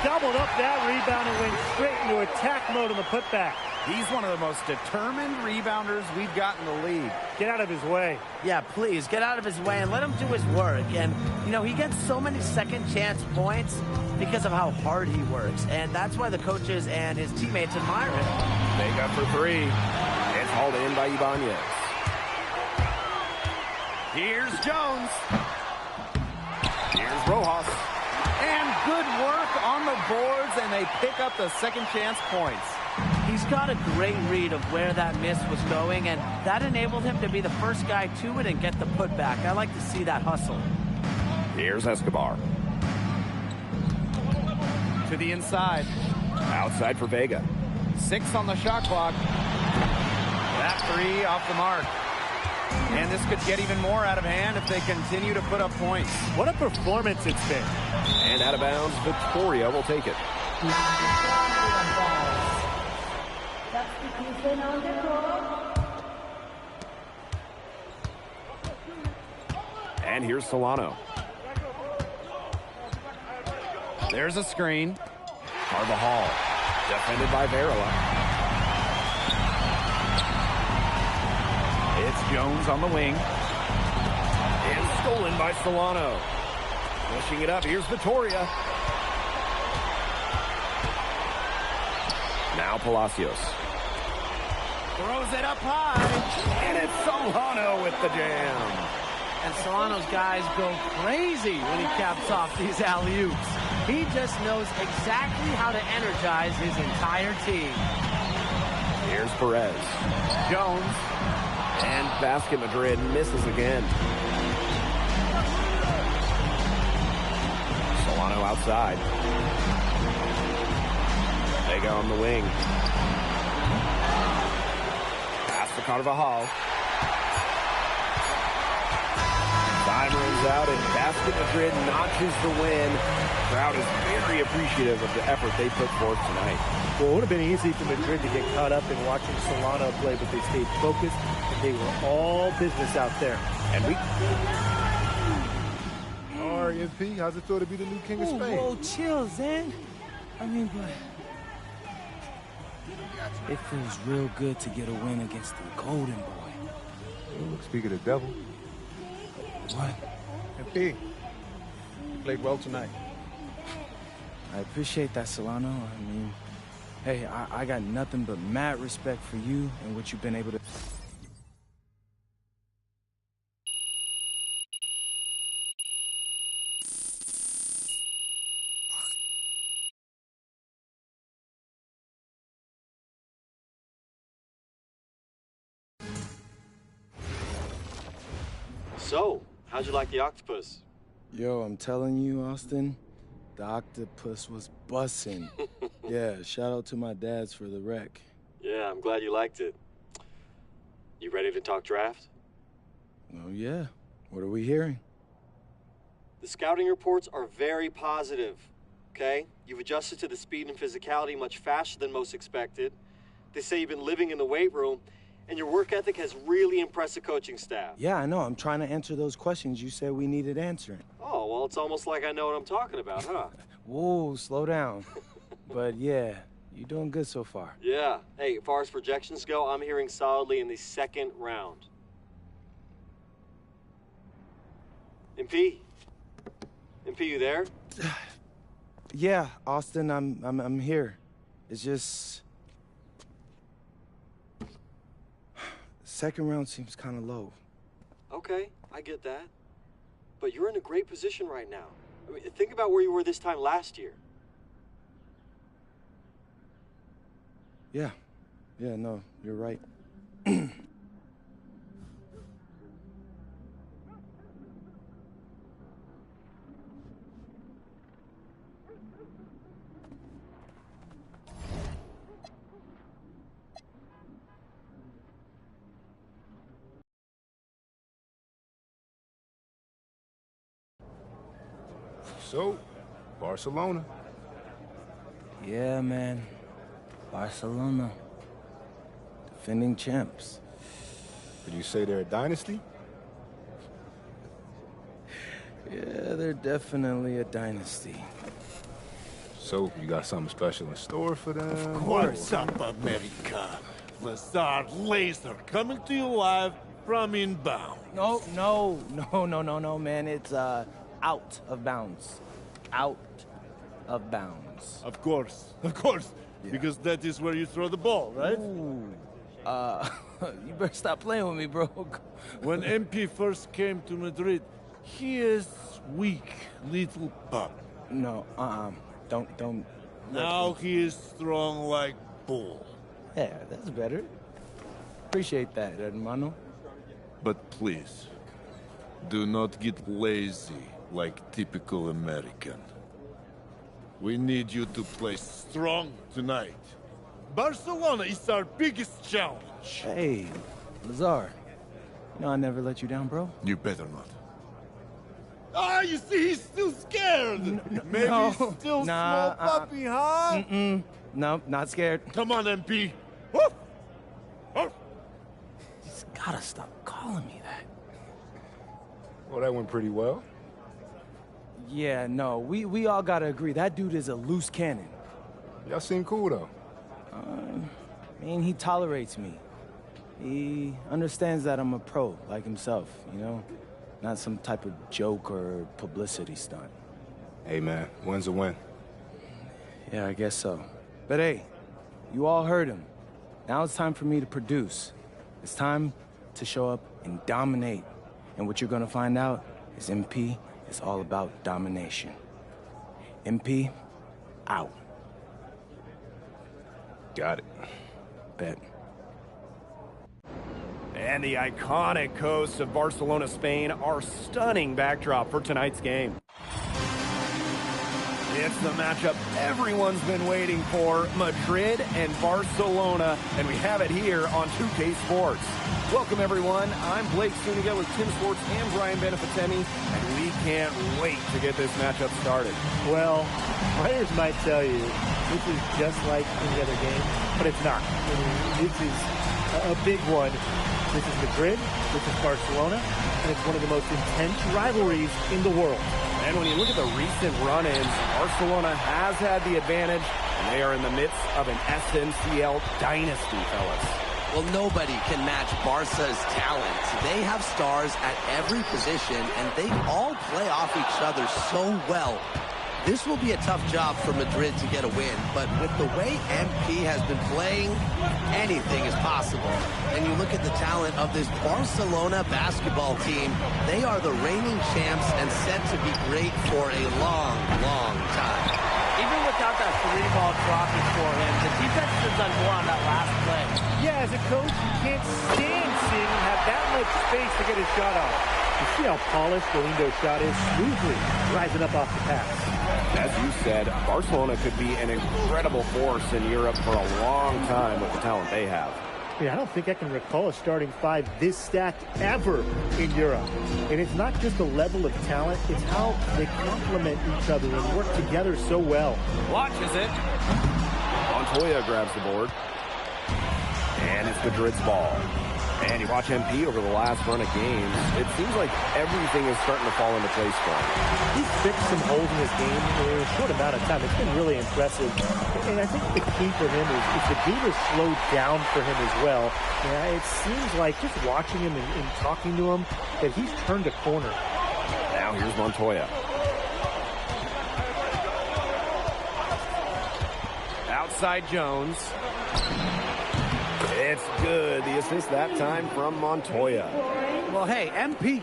Doubled up that rebound and went straight into attack mode on the putback. He's one of the most determined rebounders we've got in the league. Get out of his way. Yeah, please, get out of his way and let him do his work. And, you know, he gets so many second chance points because of how hard he works. And that's why the coaches and his teammates admire him. Vega for three. It's hauled in by Ibanez. Here's Jones. Here's Rojas. And good work on the boards, and they pick up the second chance points. He's got a great read of where that miss was going, and that enabled him to be the first guy to it and get the putback. I like to see that hustle. Here's Escobar. To the inside. Outside for Vega. 6 on the shot clock. That three off the mark. And this could get even more out of hand if they continue to put up points. What a performance it's been. And out of bounds, Victoria will take it. And here's Solano. There's a screen. Carvajal, defended by Varela. It's Jones on the wing. And stolen by Solano. Pushing it up, here's Victoria. Now Palacios. Throws it up high. And it's Solano with the jam. And Solano's guys go crazy when he caps off these alley-oops. He just knows exactly how to energize his entire team. Here's Perez. Jones. And Basket Madrid misses again. Solano outside. Vega on the wing. Pass to Carvajal. Time runs out and Basket Madrid notches the win. Crowd is very appreciative of the effort they put forth tonight. Well, it would have been easy for Madrid to get caught up in watching Solano play, but they stayed focused and they were all business out there. And we... All right, MP, how's it feel to be the new king of Spain? Whoa, chill, Zen. I mean, but it feels real good to get a win against the Golden Boy. Ooh, speak of the devil. What? MP, you played well tonight. I appreciate that, Solano. I mean, hey, I got nothing but mad respect for you and what you've been able to... So, how'd you like the octopus? Yo, I'm telling you, Austin, the octopus was bussin'. Yeah, shout out to my dads for the wreck. Yeah, I'm glad you liked it. You ready to talk draft? Oh, yeah. What are we hearing? The scouting reports are very positive, okay? You've adjusted to the speed and physicality much faster than most expected. They say you've been living in the weight room, and your work ethic has really impressed the coaching staff. Yeah, I know. I'm trying to answer those questions you said we needed answering. Oh, well, it's almost like I know what I'm talking about, huh? Whoa, slow down. But yeah, you're doing good so far. Yeah. Hey, as far as projections go, I'm hearing solidly in the second round. MP, you there? Yeah, Austin, I'm here. It's just second round seems kind of low. Okay, I get that. But you're in a great position right now. I mean, think about where you were this time last year. Yeah, no, you're right. So, Barcelona. Yeah, man. Barcelona. Defending champs. Would you say they're a dynasty? Yeah, they're definitely a dynasty. So, you got something special in store for them? Of What's up, America? Lazard Laser coming to you live from inbound. No, man. It's out of bounds. Out of bounds. Of course. Yeah. Because that is where you throw the ball, right? Ooh. You better stop playing with me, bro. When MP first came to Madrid, he is weak little pup. No, don't. Now he is strong like bull. Yeah, that's better. Appreciate that, hermano. But please, do not get lazy like typical American. We need you to play strong tonight. Barcelona is our biggest challenge. Hey, Lazar. You know I never let you down, bro. You better not. Ah, you see, he's still scared. Maybe no, he's still nah, small puppy, huh? No, not scared. Come on, MP. Woof. You just gotta stop calling me that. Well, that went pretty well. Yeah, no, we all gotta agree. That dude is a loose cannon. Y'all seem cool, though. I mean, he tolerates me. He understands that I'm a pro, like himself, you know? Not some type of joke or publicity stunt. Hey, man, win's a win. Yeah, I guess so. But hey, you all heard him. Now it's time for me to produce. It's time to show up and dominate. And what you're gonna find out is MP is all about domination. MP, out. Got it. Bet. And the iconic coast of Barcelona, Spain, our stunning backdrop for tonight's game. It's the matchup everyone's been waiting for, Madrid and Barcelona, and we have it here on 2K Sports. Welcome, everyone. I'm Blake Suniga with Tim Sports and Brian Beneficemi, and we can't wait to get this matchup started. Well, players might tell you this is just like any other game, but it's not. I mean, this is a big one. This is Madrid, this is Barcelona, and it's one of the most intense rivalries in the world. And when you look at the recent run-ins, Barcelona has had the advantage, and they are in the midst of an SNCL dynasty, fellas. Well, nobody can match Barca's talent. They have stars at every position, and they all play off each other so well. This will be a tough job for Madrid to get a win, but with the way MP has been playing, anything is possible. And you look at the talent of this Barcelona basketball team, they are the reigning champs and set to be great for a long, long time. Even without that three-ball dropping for him, the defense has done more on that last play. Yeah, as a coach, you can't stand seeing him have that much space to get his shot off. You see how polished the Lindo's shot is? Smoothly rising up off the pass. As you said, Barcelona could be an incredible force in Europe for a long time with the talent they have. Yeah, I don't think I can recall a starting five this stacked ever in Europe. And it's not just the level of talent, it's how they complement each other and work together so well. Watches it. Montoya grabs the board. And it's Madrid's ball. And you watch MP over the last run of games, it seems like everything is starting to fall into place for him. He's fixed some holes in his game in a short amount of time. It's been really impressive. And I think the key for him is the game has slowed down for him as well. Yeah, it seems like just watching him and talking to him that he's turned a corner. Now here's Montoya. Outside Jones. It's good. The assist that time from Montoya. Well, hey, MP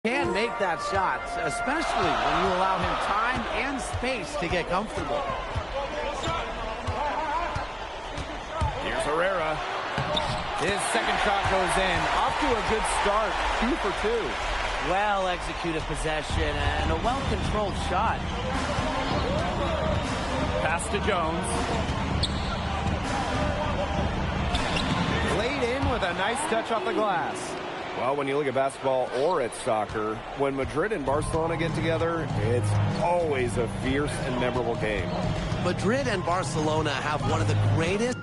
Can make that shot, especially when you allow him time and space to get comfortable. Here's Herrera. His second shot goes in. Off to a good start. 2 for 2. Well-executed possession and a well-controlled shot. Pass to Jones. Laid in with a nice touch off the glass. Well, when you look at basketball or at soccer, when Madrid and Barcelona get together, it's always a fierce and memorable game. Madrid and Barcelona have one of the greatest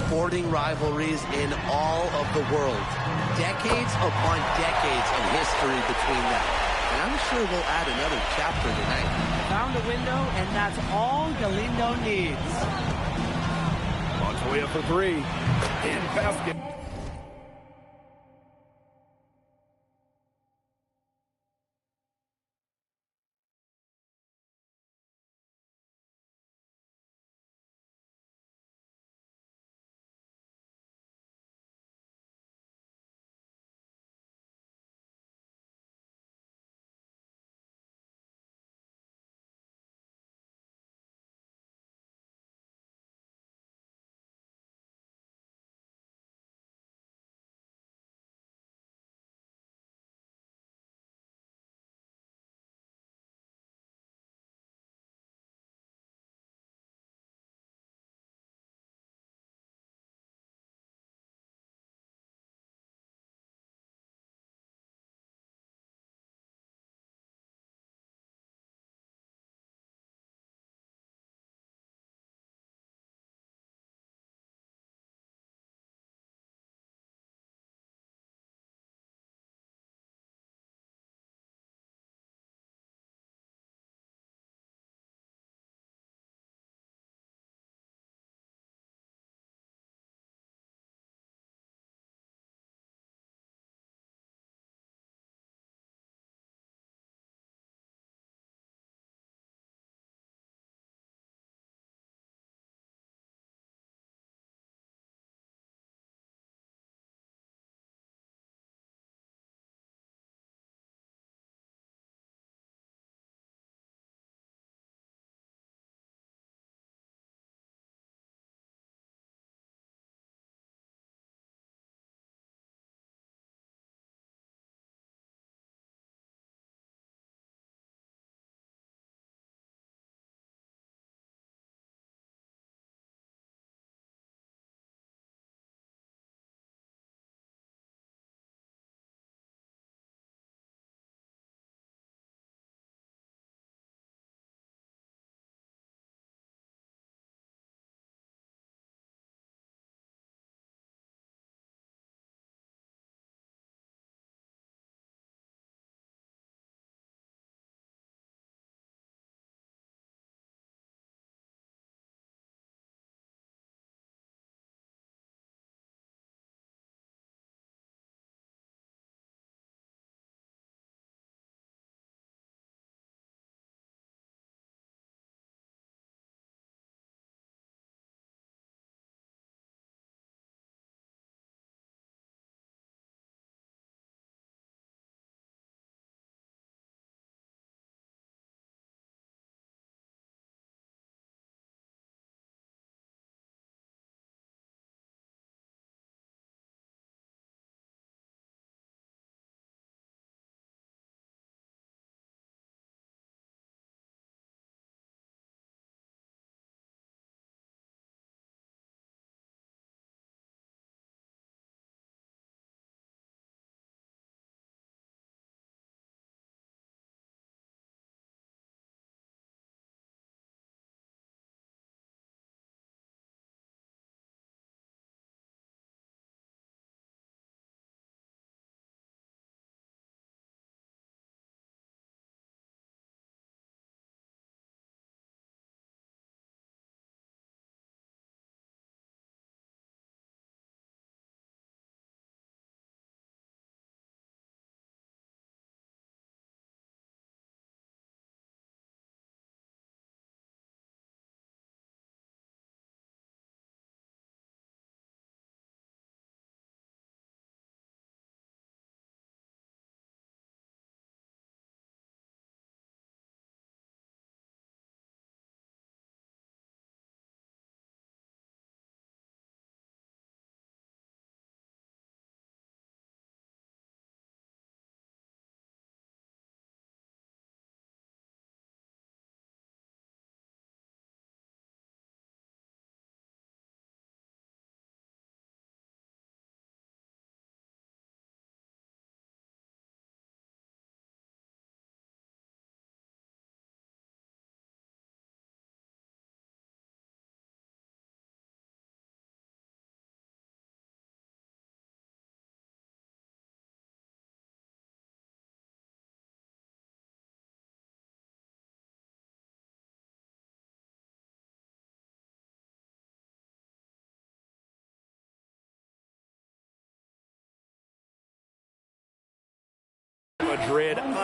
sporting rivalries in all of the world. Decades upon decades of history between them. And I'm sure they'll add another chapter tonight. Found a window, and that's all Galindo needs. Montoya for 3. In basket.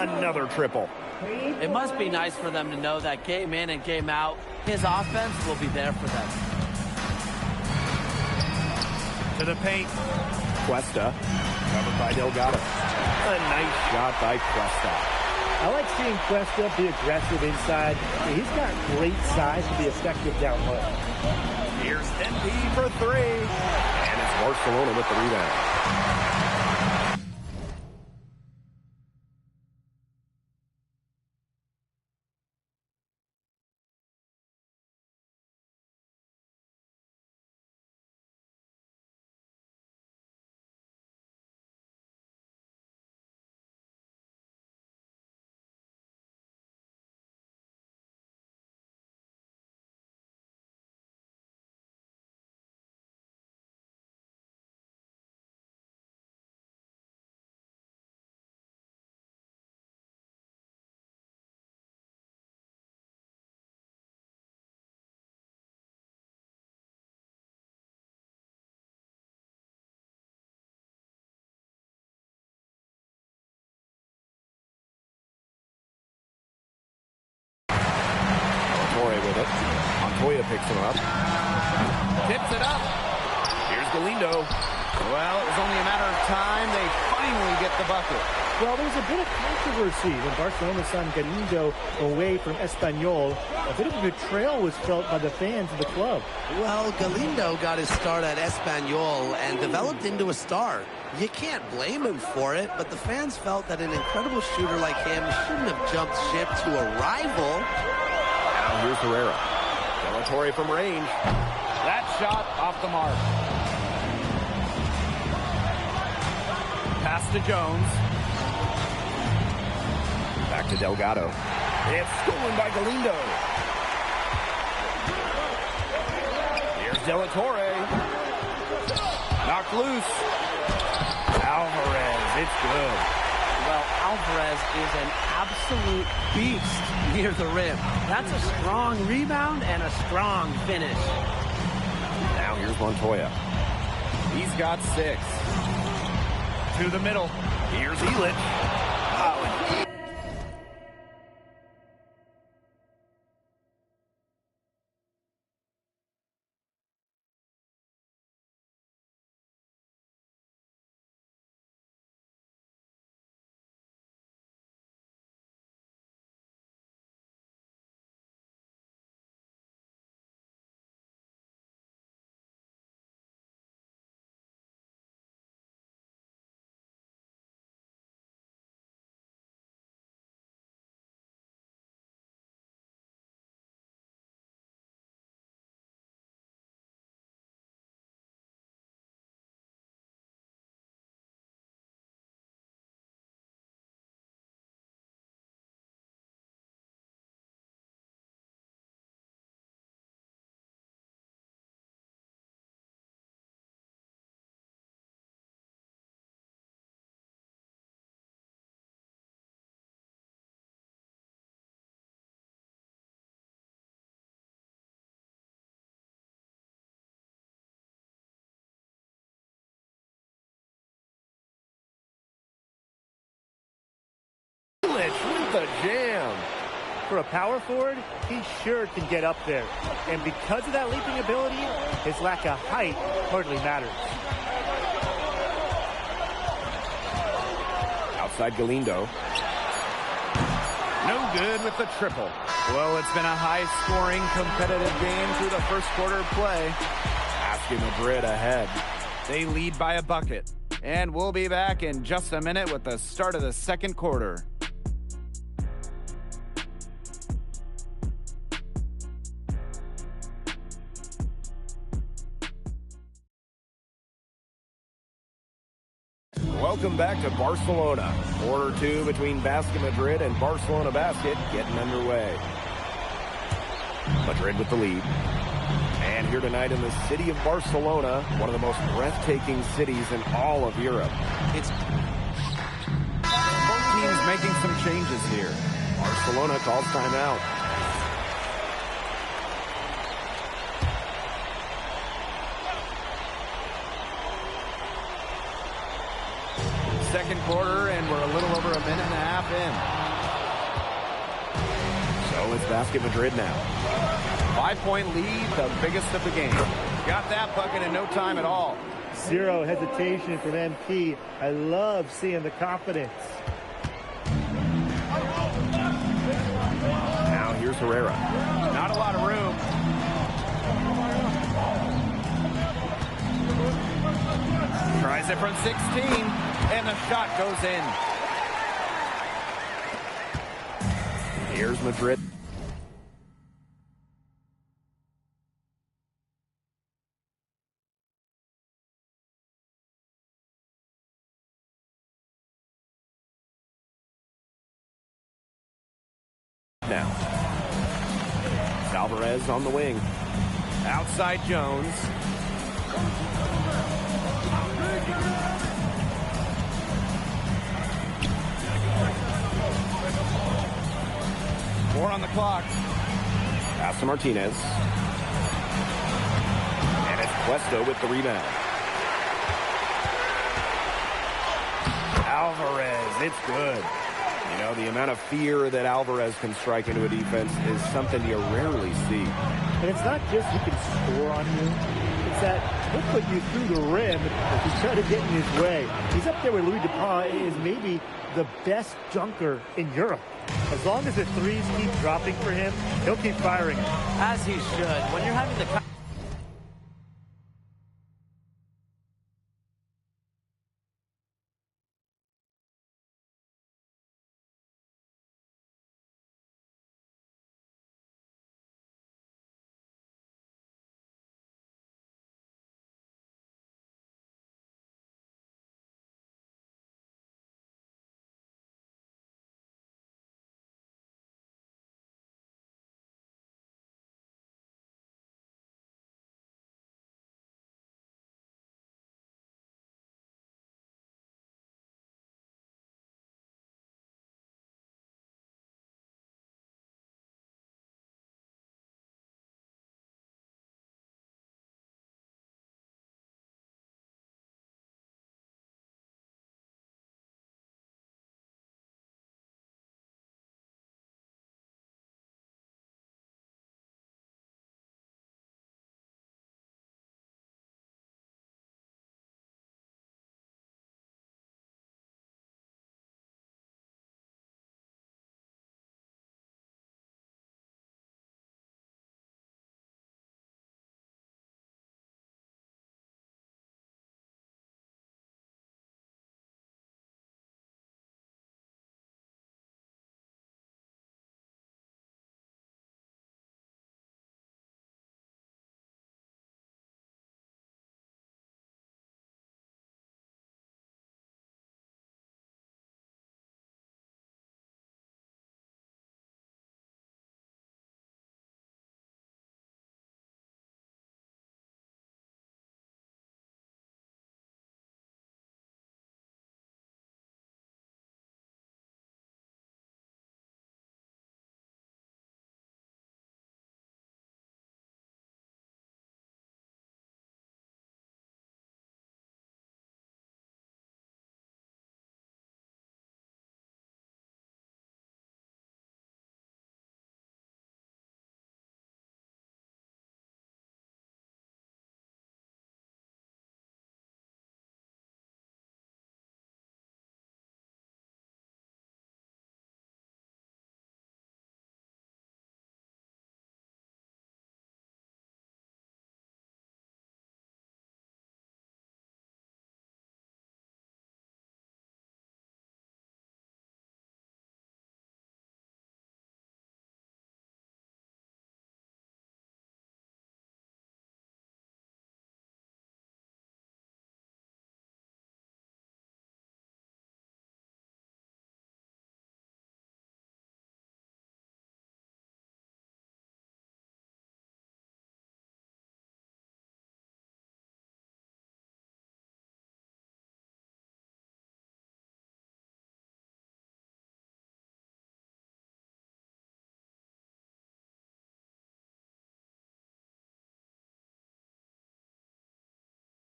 Another triple. It must be nice for them to know that game in and game out, his offense will be there for them. To the paint. Cuesta, covered by Delgado. A nice shot by Cuesta. I like seeing Cuesta be aggressive inside. He's got great size to be effective down low. Here's MP for three. And it's Barcelona with the rebound. With it. Montoya picks him up. Tips it up. Here's Galindo. Well, it was only a matter of time. They finally get the bucket. Well, there was a bit of controversy when Barcelona signed Galindo away from Espanyol. A bit of a betrayal was felt by the fans of the club. Well, Galindo got his start at Espanyol and developed into a star. You can't blame him for it, but the fans felt that an incredible shooter like him shouldn't have jumped ship to a rival. Now here's Herrera. De La Torre from range. That shot off the mark. Pass to Jones. Back to Delgado. It's stolen by Galindo. Here's De La Torre. Knocked loose. Alvarez, it's good. Well, Alvarez is an absolute beast near the rim. That's a strong rebound and a strong finish. Now here's Montoya. He's got 6. To the middle. Here's Illich. With the jam. For a power forward, he sure can get up there. And because of that leaping ability, his lack of height hardly matters. Outside Galindo. No good with the triple. Well, it's been a high-scoring, competitive game through the first quarter of play. Basket Madrid ahead. They lead by a bucket. And we'll be back in just a minute with the start of the second quarter. Welcome back to Barcelona. Quarter 2 between Basket Madrid and Barcelona Basket getting underway. Madrid with the lead. And here tonight in the city of Barcelona, one of the most breathtaking cities in all of Europe. Both teams making some changes here. Barcelona calls timeout. second quarter, and we're a little over a minute and a half in. So it's Basket Madrid now. 5-point lead, the biggest of the game. Got that bucket in no time at all. Zero hesitation from MP. I love seeing the confidence. Now here's Herrera. Not a lot of room. Tries it from 16, and the shot goes in. Here's Madrid. Now, Alvarez on the wing. Outside Jones. More on the clock. Pass to Martinez. And it's Cuesta with the rebound. Alvarez, it's good. You know, the amount of fear that Alvarez can strike into a defense is something you rarely see. And it's not just he can score on you. It's that he'll put you through the rim if you try to get in his way. He's up there with Louis Dupont is maybe the best dunker in Europe. As long as the threes keep dropping for him, he'll keep firing it. As he should. When you're having the...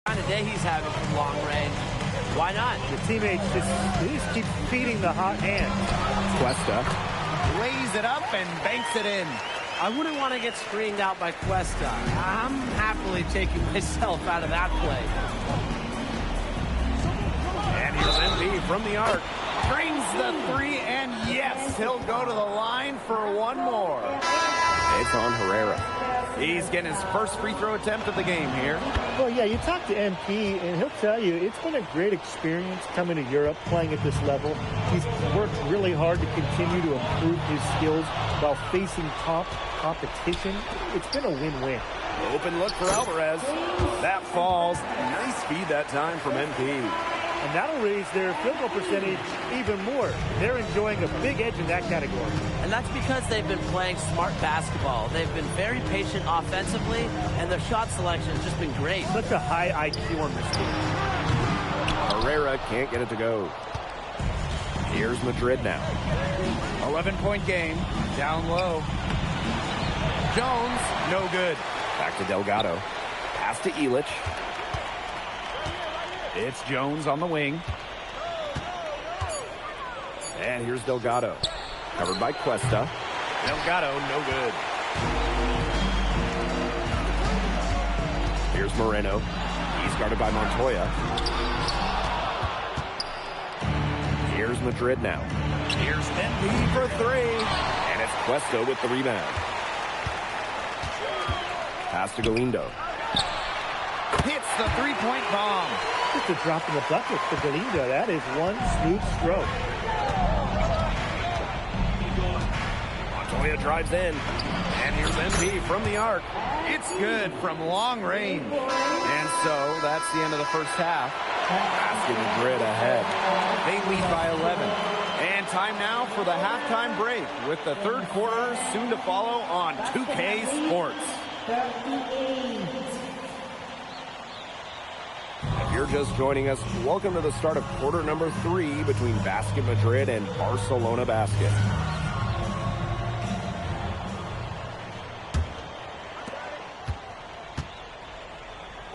kind of day he's having from long range. Why not? The teammates just keep feeding the hot hand. Cuesta lays it up and banks it in. I wouldn't want to get screened out by Cuesta. I'm happily taking myself out of that play. And here's NB from the arc. Brings the three, and yes, he'll go to the line for one more. It's on Herrera. He's getting his first free throw attempt of the game here. Well, yeah, you talk to MP, and he'll tell you it's been a great experience coming to Europe, playing at this level. He's worked really hard to continue to improve his skills while facing top competition. It's been a win-win. Open look for Alvarez. That falls. Nice feed that time from MP. And that'll raise their field goal percentage even more. They're enjoying a big edge in that category. And that's because they've been playing smart basketball. They've been very patient offensively, and their shot selection has just been great. Such a high IQ on this team. Herrera can't get it to go. Here's Madrid now. 11-point game. Down low. Jones, no good. Back to Delgado. Pass to Illich. It's Jones on the wing. And here's Delgado. Covered by Cuesta. Delgado, no good. Here's Moreno. He's guarded by Montoya. Here's Madrid now. Here's NB for three. And it's Cuesta with the rebound. Pass to Galindo. Hits the three-point bomb. Just a drop in the bucket for Galindo. That is one smooth stroke. Montoya drives in. And here's MP from the arc. It's good from long range. And so that's the end of the first half. Basket Madrid ahead. They lead by 11. And time now for the halftime break with the third quarter soon to follow on 2K Sports. If you're just joining us, welcome to the start of quarter number 3 between Basket Madrid and Barcelona Basket.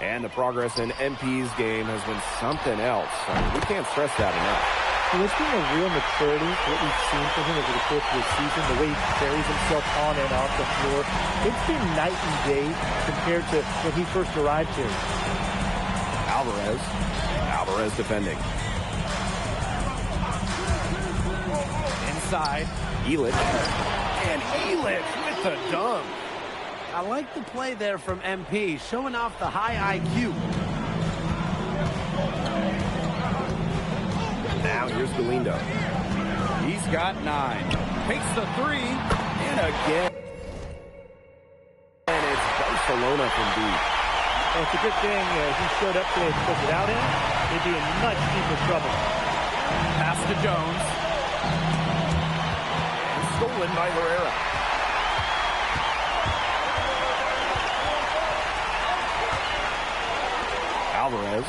And the progress in MP's game has been something else. We can't stress that enough. Well, there's been a real maturity to what we've seen from him over the course of the season, the way he carries himself on and off the floor. It's been night and day compared to when he first arrived here. Alvarez defending. Inside. Illich. And Illich with the dunk. I like the play there from MP, showing off the high IQ. Now here's Galindo. He's got 9. Takes the three. And again. And it's Barcelona from deep. Well, it's a good thing he showed up today because without him, they'd be in much deeper trouble. Pass to Jones. Stolen by Herrera. Alvarez.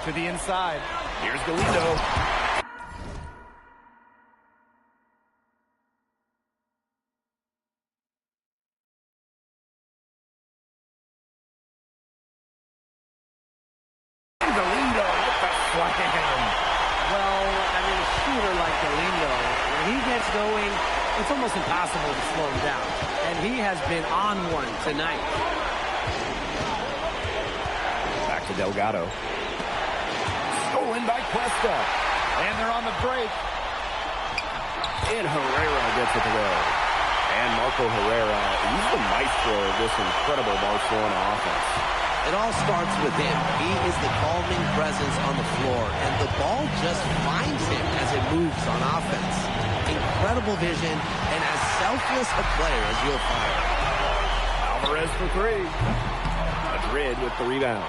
To the inside. Here's Galindo. Well, I mean, a shooter like Galindo, when he gets going, it's almost impossible to slow him down. And he has been on one tonight. Back to Delgado. Stolen by Cuesta. And they're on the break. And Herrera gets it to go. And Marco Herrera, he's the maestro of this incredible Barcelona offense. It all starts with him. He is the calming presence on the floor, and the ball just finds him as it moves on offense. Incredible vision, and as selfless a player as you'll find. Alvarez for three. Madrid with the rebound.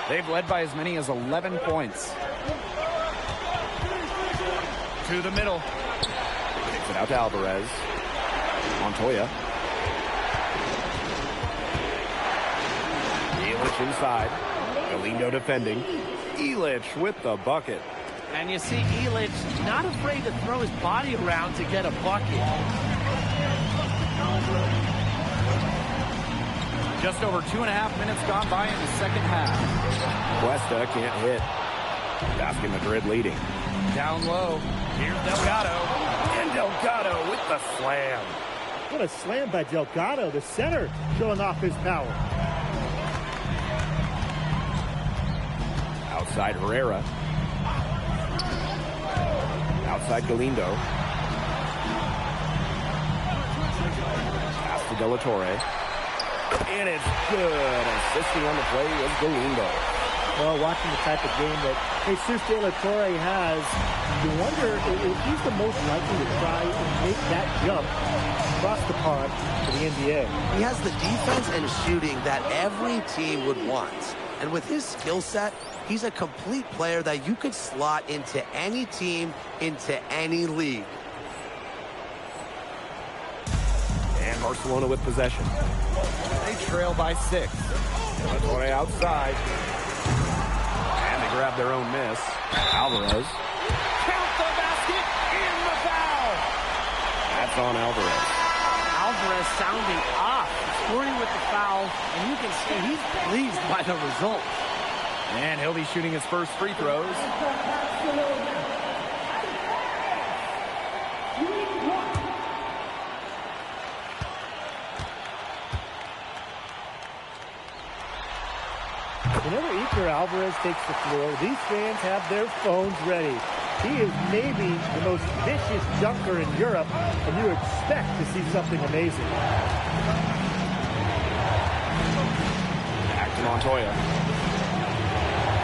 They've led by as many as 11 points. To the middle. Takes it out to Alvarez. Montoya. Illich inside. Galindo defending. Illich with the bucket. And you see Illich not afraid to throw his body around to get a bucket. Just over 2.5 minutes gone by in the second half. Cuesta can't hit. Basket Madrid leading. Down low. Here's Delgado. And Delgado with the slam. What a slam by Delgado, the center, showing off his power. Outside Herrera. Outside Galindo. Pass to De La Torre. And it's good. Assisting on the play was Galindo. Well, watching the type of game that Jesus De La Torre has, you wonder if he's the most likely to try and make that jump across the pond to the NBA. He has the defense and shooting that every team would want. And with his skill set, he's a complete player that you could slot into any team, into any league. And Barcelona with possession. They trail by 6. De La Torre outside. And they grab their own miss. Alvarez. Count the basket in the foul. That's on Alvarez. Alvarez sounding off, scoring with the foul, and you can see he's pleased by the result. And he'll be shooting his first free throws. Whenever Iker Alvarez takes the floor, these fans have their phones ready. He is maybe the most vicious dunker in Europe, and you expect to see something amazing. Back to Montoya.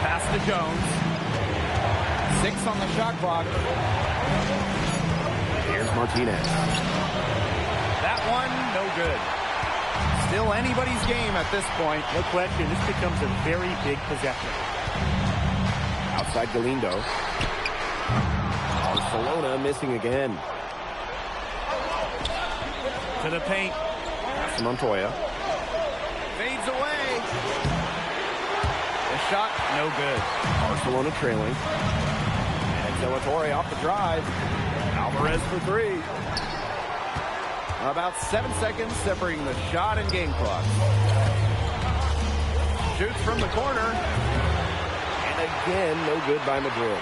Pass to Jones. 6 on the shot clock. Here's Martinez. That one, no good. Still anybody's game at this point. No question, this becomes a very big possession. Outside Galindo. Barcelona missing again. To the paint. Pass to Montoya. Fades away. The shot, no good. Barcelona trailing. And De La Torre off the drive. Alvarez for 3. About 7 seconds separating the shot and game clock. Shoots from the corner. And again, no good by Madrid.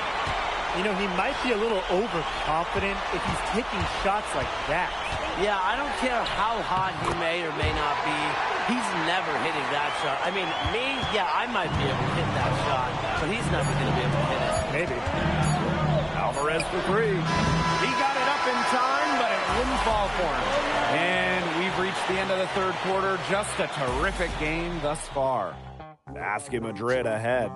You know, he might be a little overconfident if he's taking shots like that. Yeah, I don't care how hot he may or may not be. He's never hitting that shot. I mean, me, yeah, I might be able to hit that shot, but he's never going to be able to hit it. Maybe. Alvarez for 3. He got it up in time, but it wouldn't fall for him. And we've reached the end of the third quarter. Just a terrific game thus far. Basket Madrid ahead.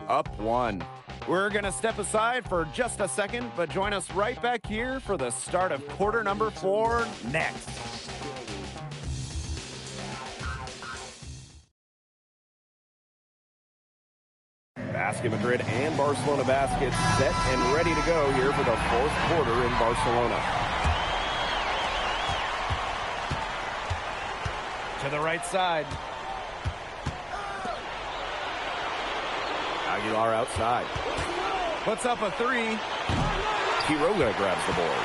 Up 1. We're going to step aside for just a second, but join us right back here for the start of quarter number 4 next. Basket Madrid and Barcelona baskets set and ready to go here for the fourth quarter in Barcelona. To the right side. Aguilar outside. Puts up a 3. Quiroga grabs the board.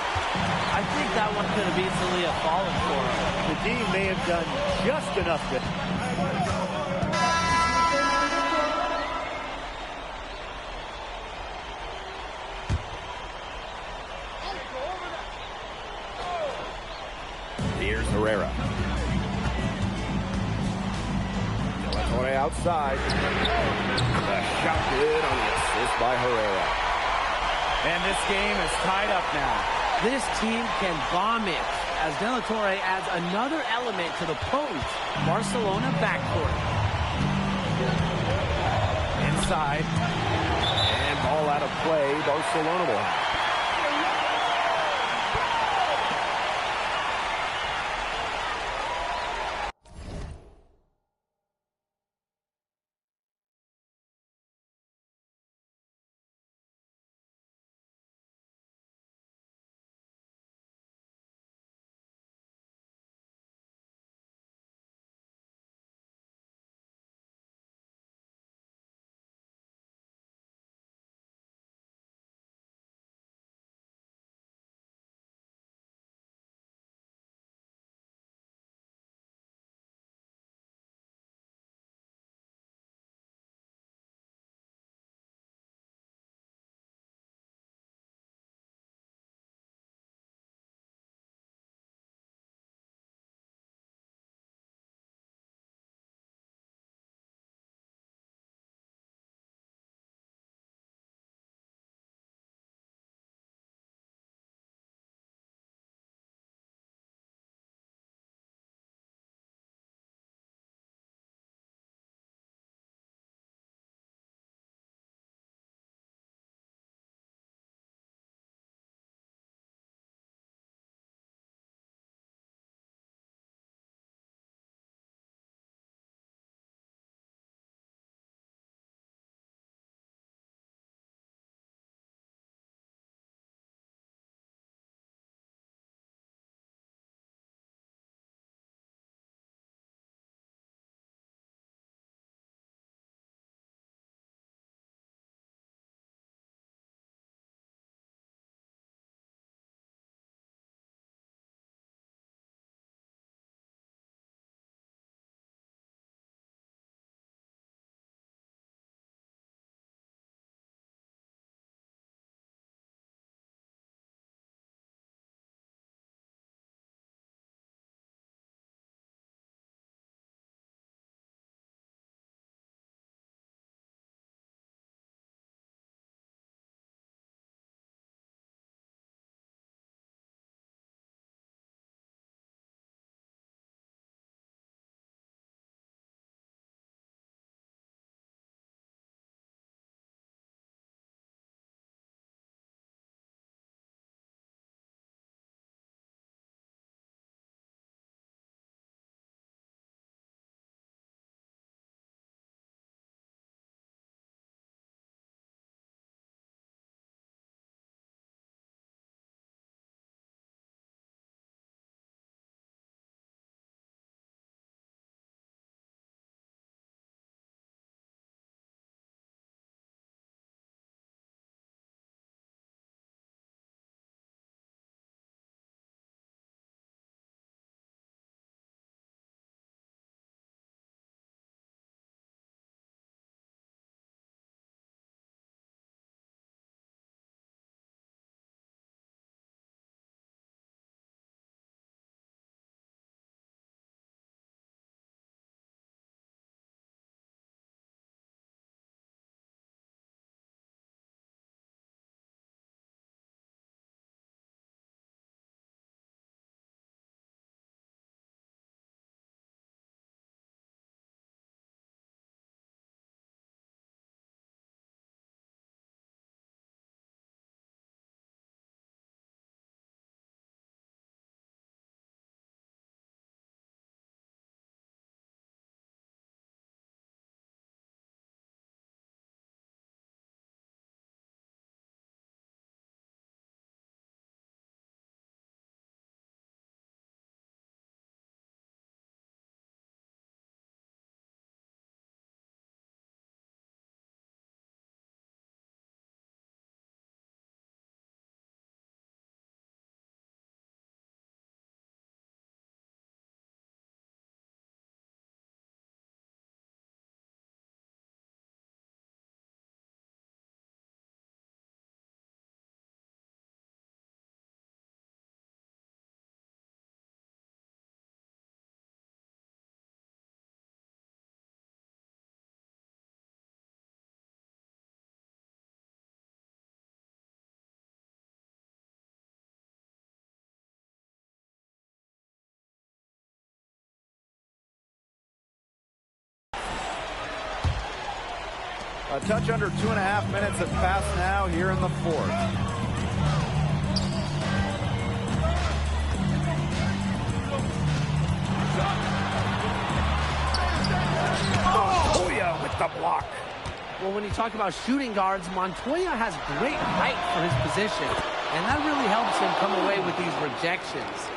I think that one could have easily have fallen for him. The team may have done just enough to... Here's Herrera. De La Torre outside. The shot good on the assist by Herrera. And this game is tied up now. This team can bomb it as De La Torre adds another element to the potent Barcelona backcourt. Inside. And ball out of play. Barcelona will have. A touch under 2.5 minutes have passed now here in the fourth. Montoya with the block. Well, when you talk about shooting guards, Montoya has great height for his position, and that really helps him come away with these rejections.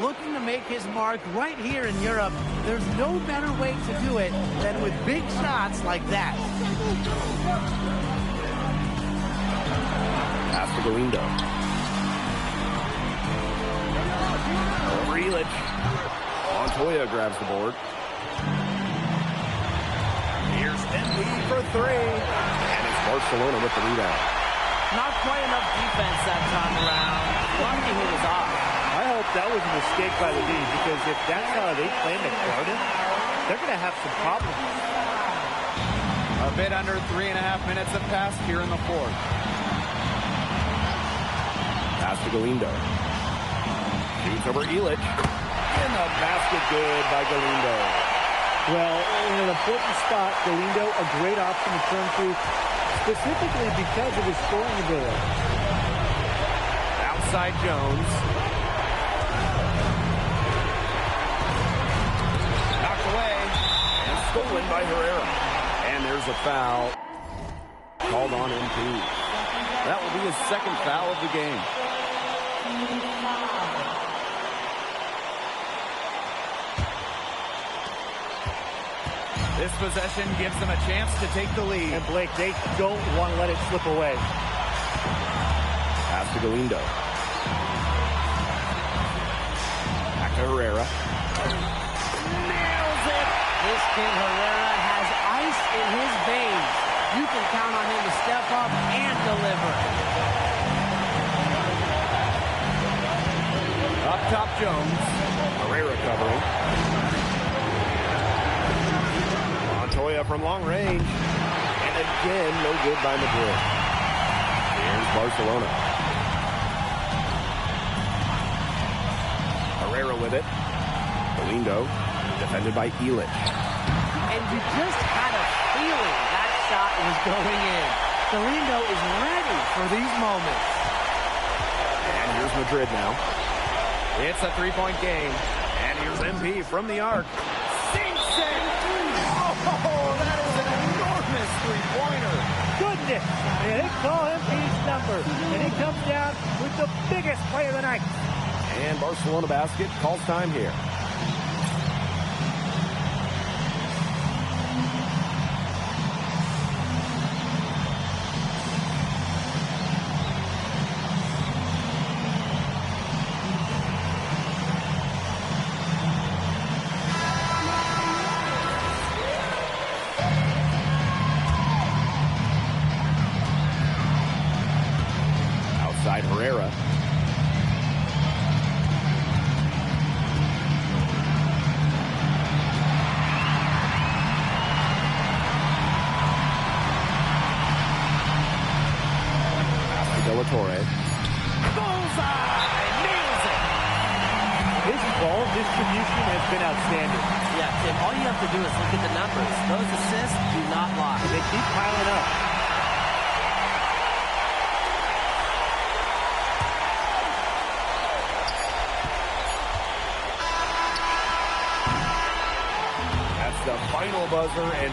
Looking to make his mark right here in Europe, there's no better way to do it than with big shots like that. Pass to Galindo. Over Illich. Montoya grabs the board. Here's MP for three. And it's Barcelona with the rebound. Not quite enough defense that time around. Lucky he was off. I hope that was a mistake by the D, because if that's how they plan to guard him, they're going to have some problems. A bit under 3.5 minutes have passed here in the fourth. Pass to Galindo. Shoots over Illich. And the basket good by Galindo. Well, in an important spot, Galindo, a great option to turn to, specifically because of his scoring ability. Outside Jones. Knocked away. And stolen by Herrera. And there's a foul called on MP. That will be his second foul of the game. This possession gives them a chance to take the lead. And Blake, they don't want to let it slip away. Pass to Galindo. Back to Herrera. Nails it! This kid Herrera has ice in his veins. You can count on him to step up and deliver. Up top, Jones. Herrera covering. Montoya from long range. And again, no good by Madrid. Here's Barcelona. Herrera with it. Galindo, defended by Illich. And you just had a feeling that shot was going in. Galindo is ready for these moments. And here's Madrid now. It's a three-point game. And here's MP from the arc. Sinks it! Oh, that is an enormous three-pointer. Goodness! And they call MP's number. And he comes down with the biggest play of the night. And Barcelona basket calls time here. Outside Herrera. Torre. Bullseye! Nails it! His ball distribution has been outstanding. Yeah, Tim, all you have to do is look at the numbers. Those assists do not lie. They keep piling up. That's the final buzzer, and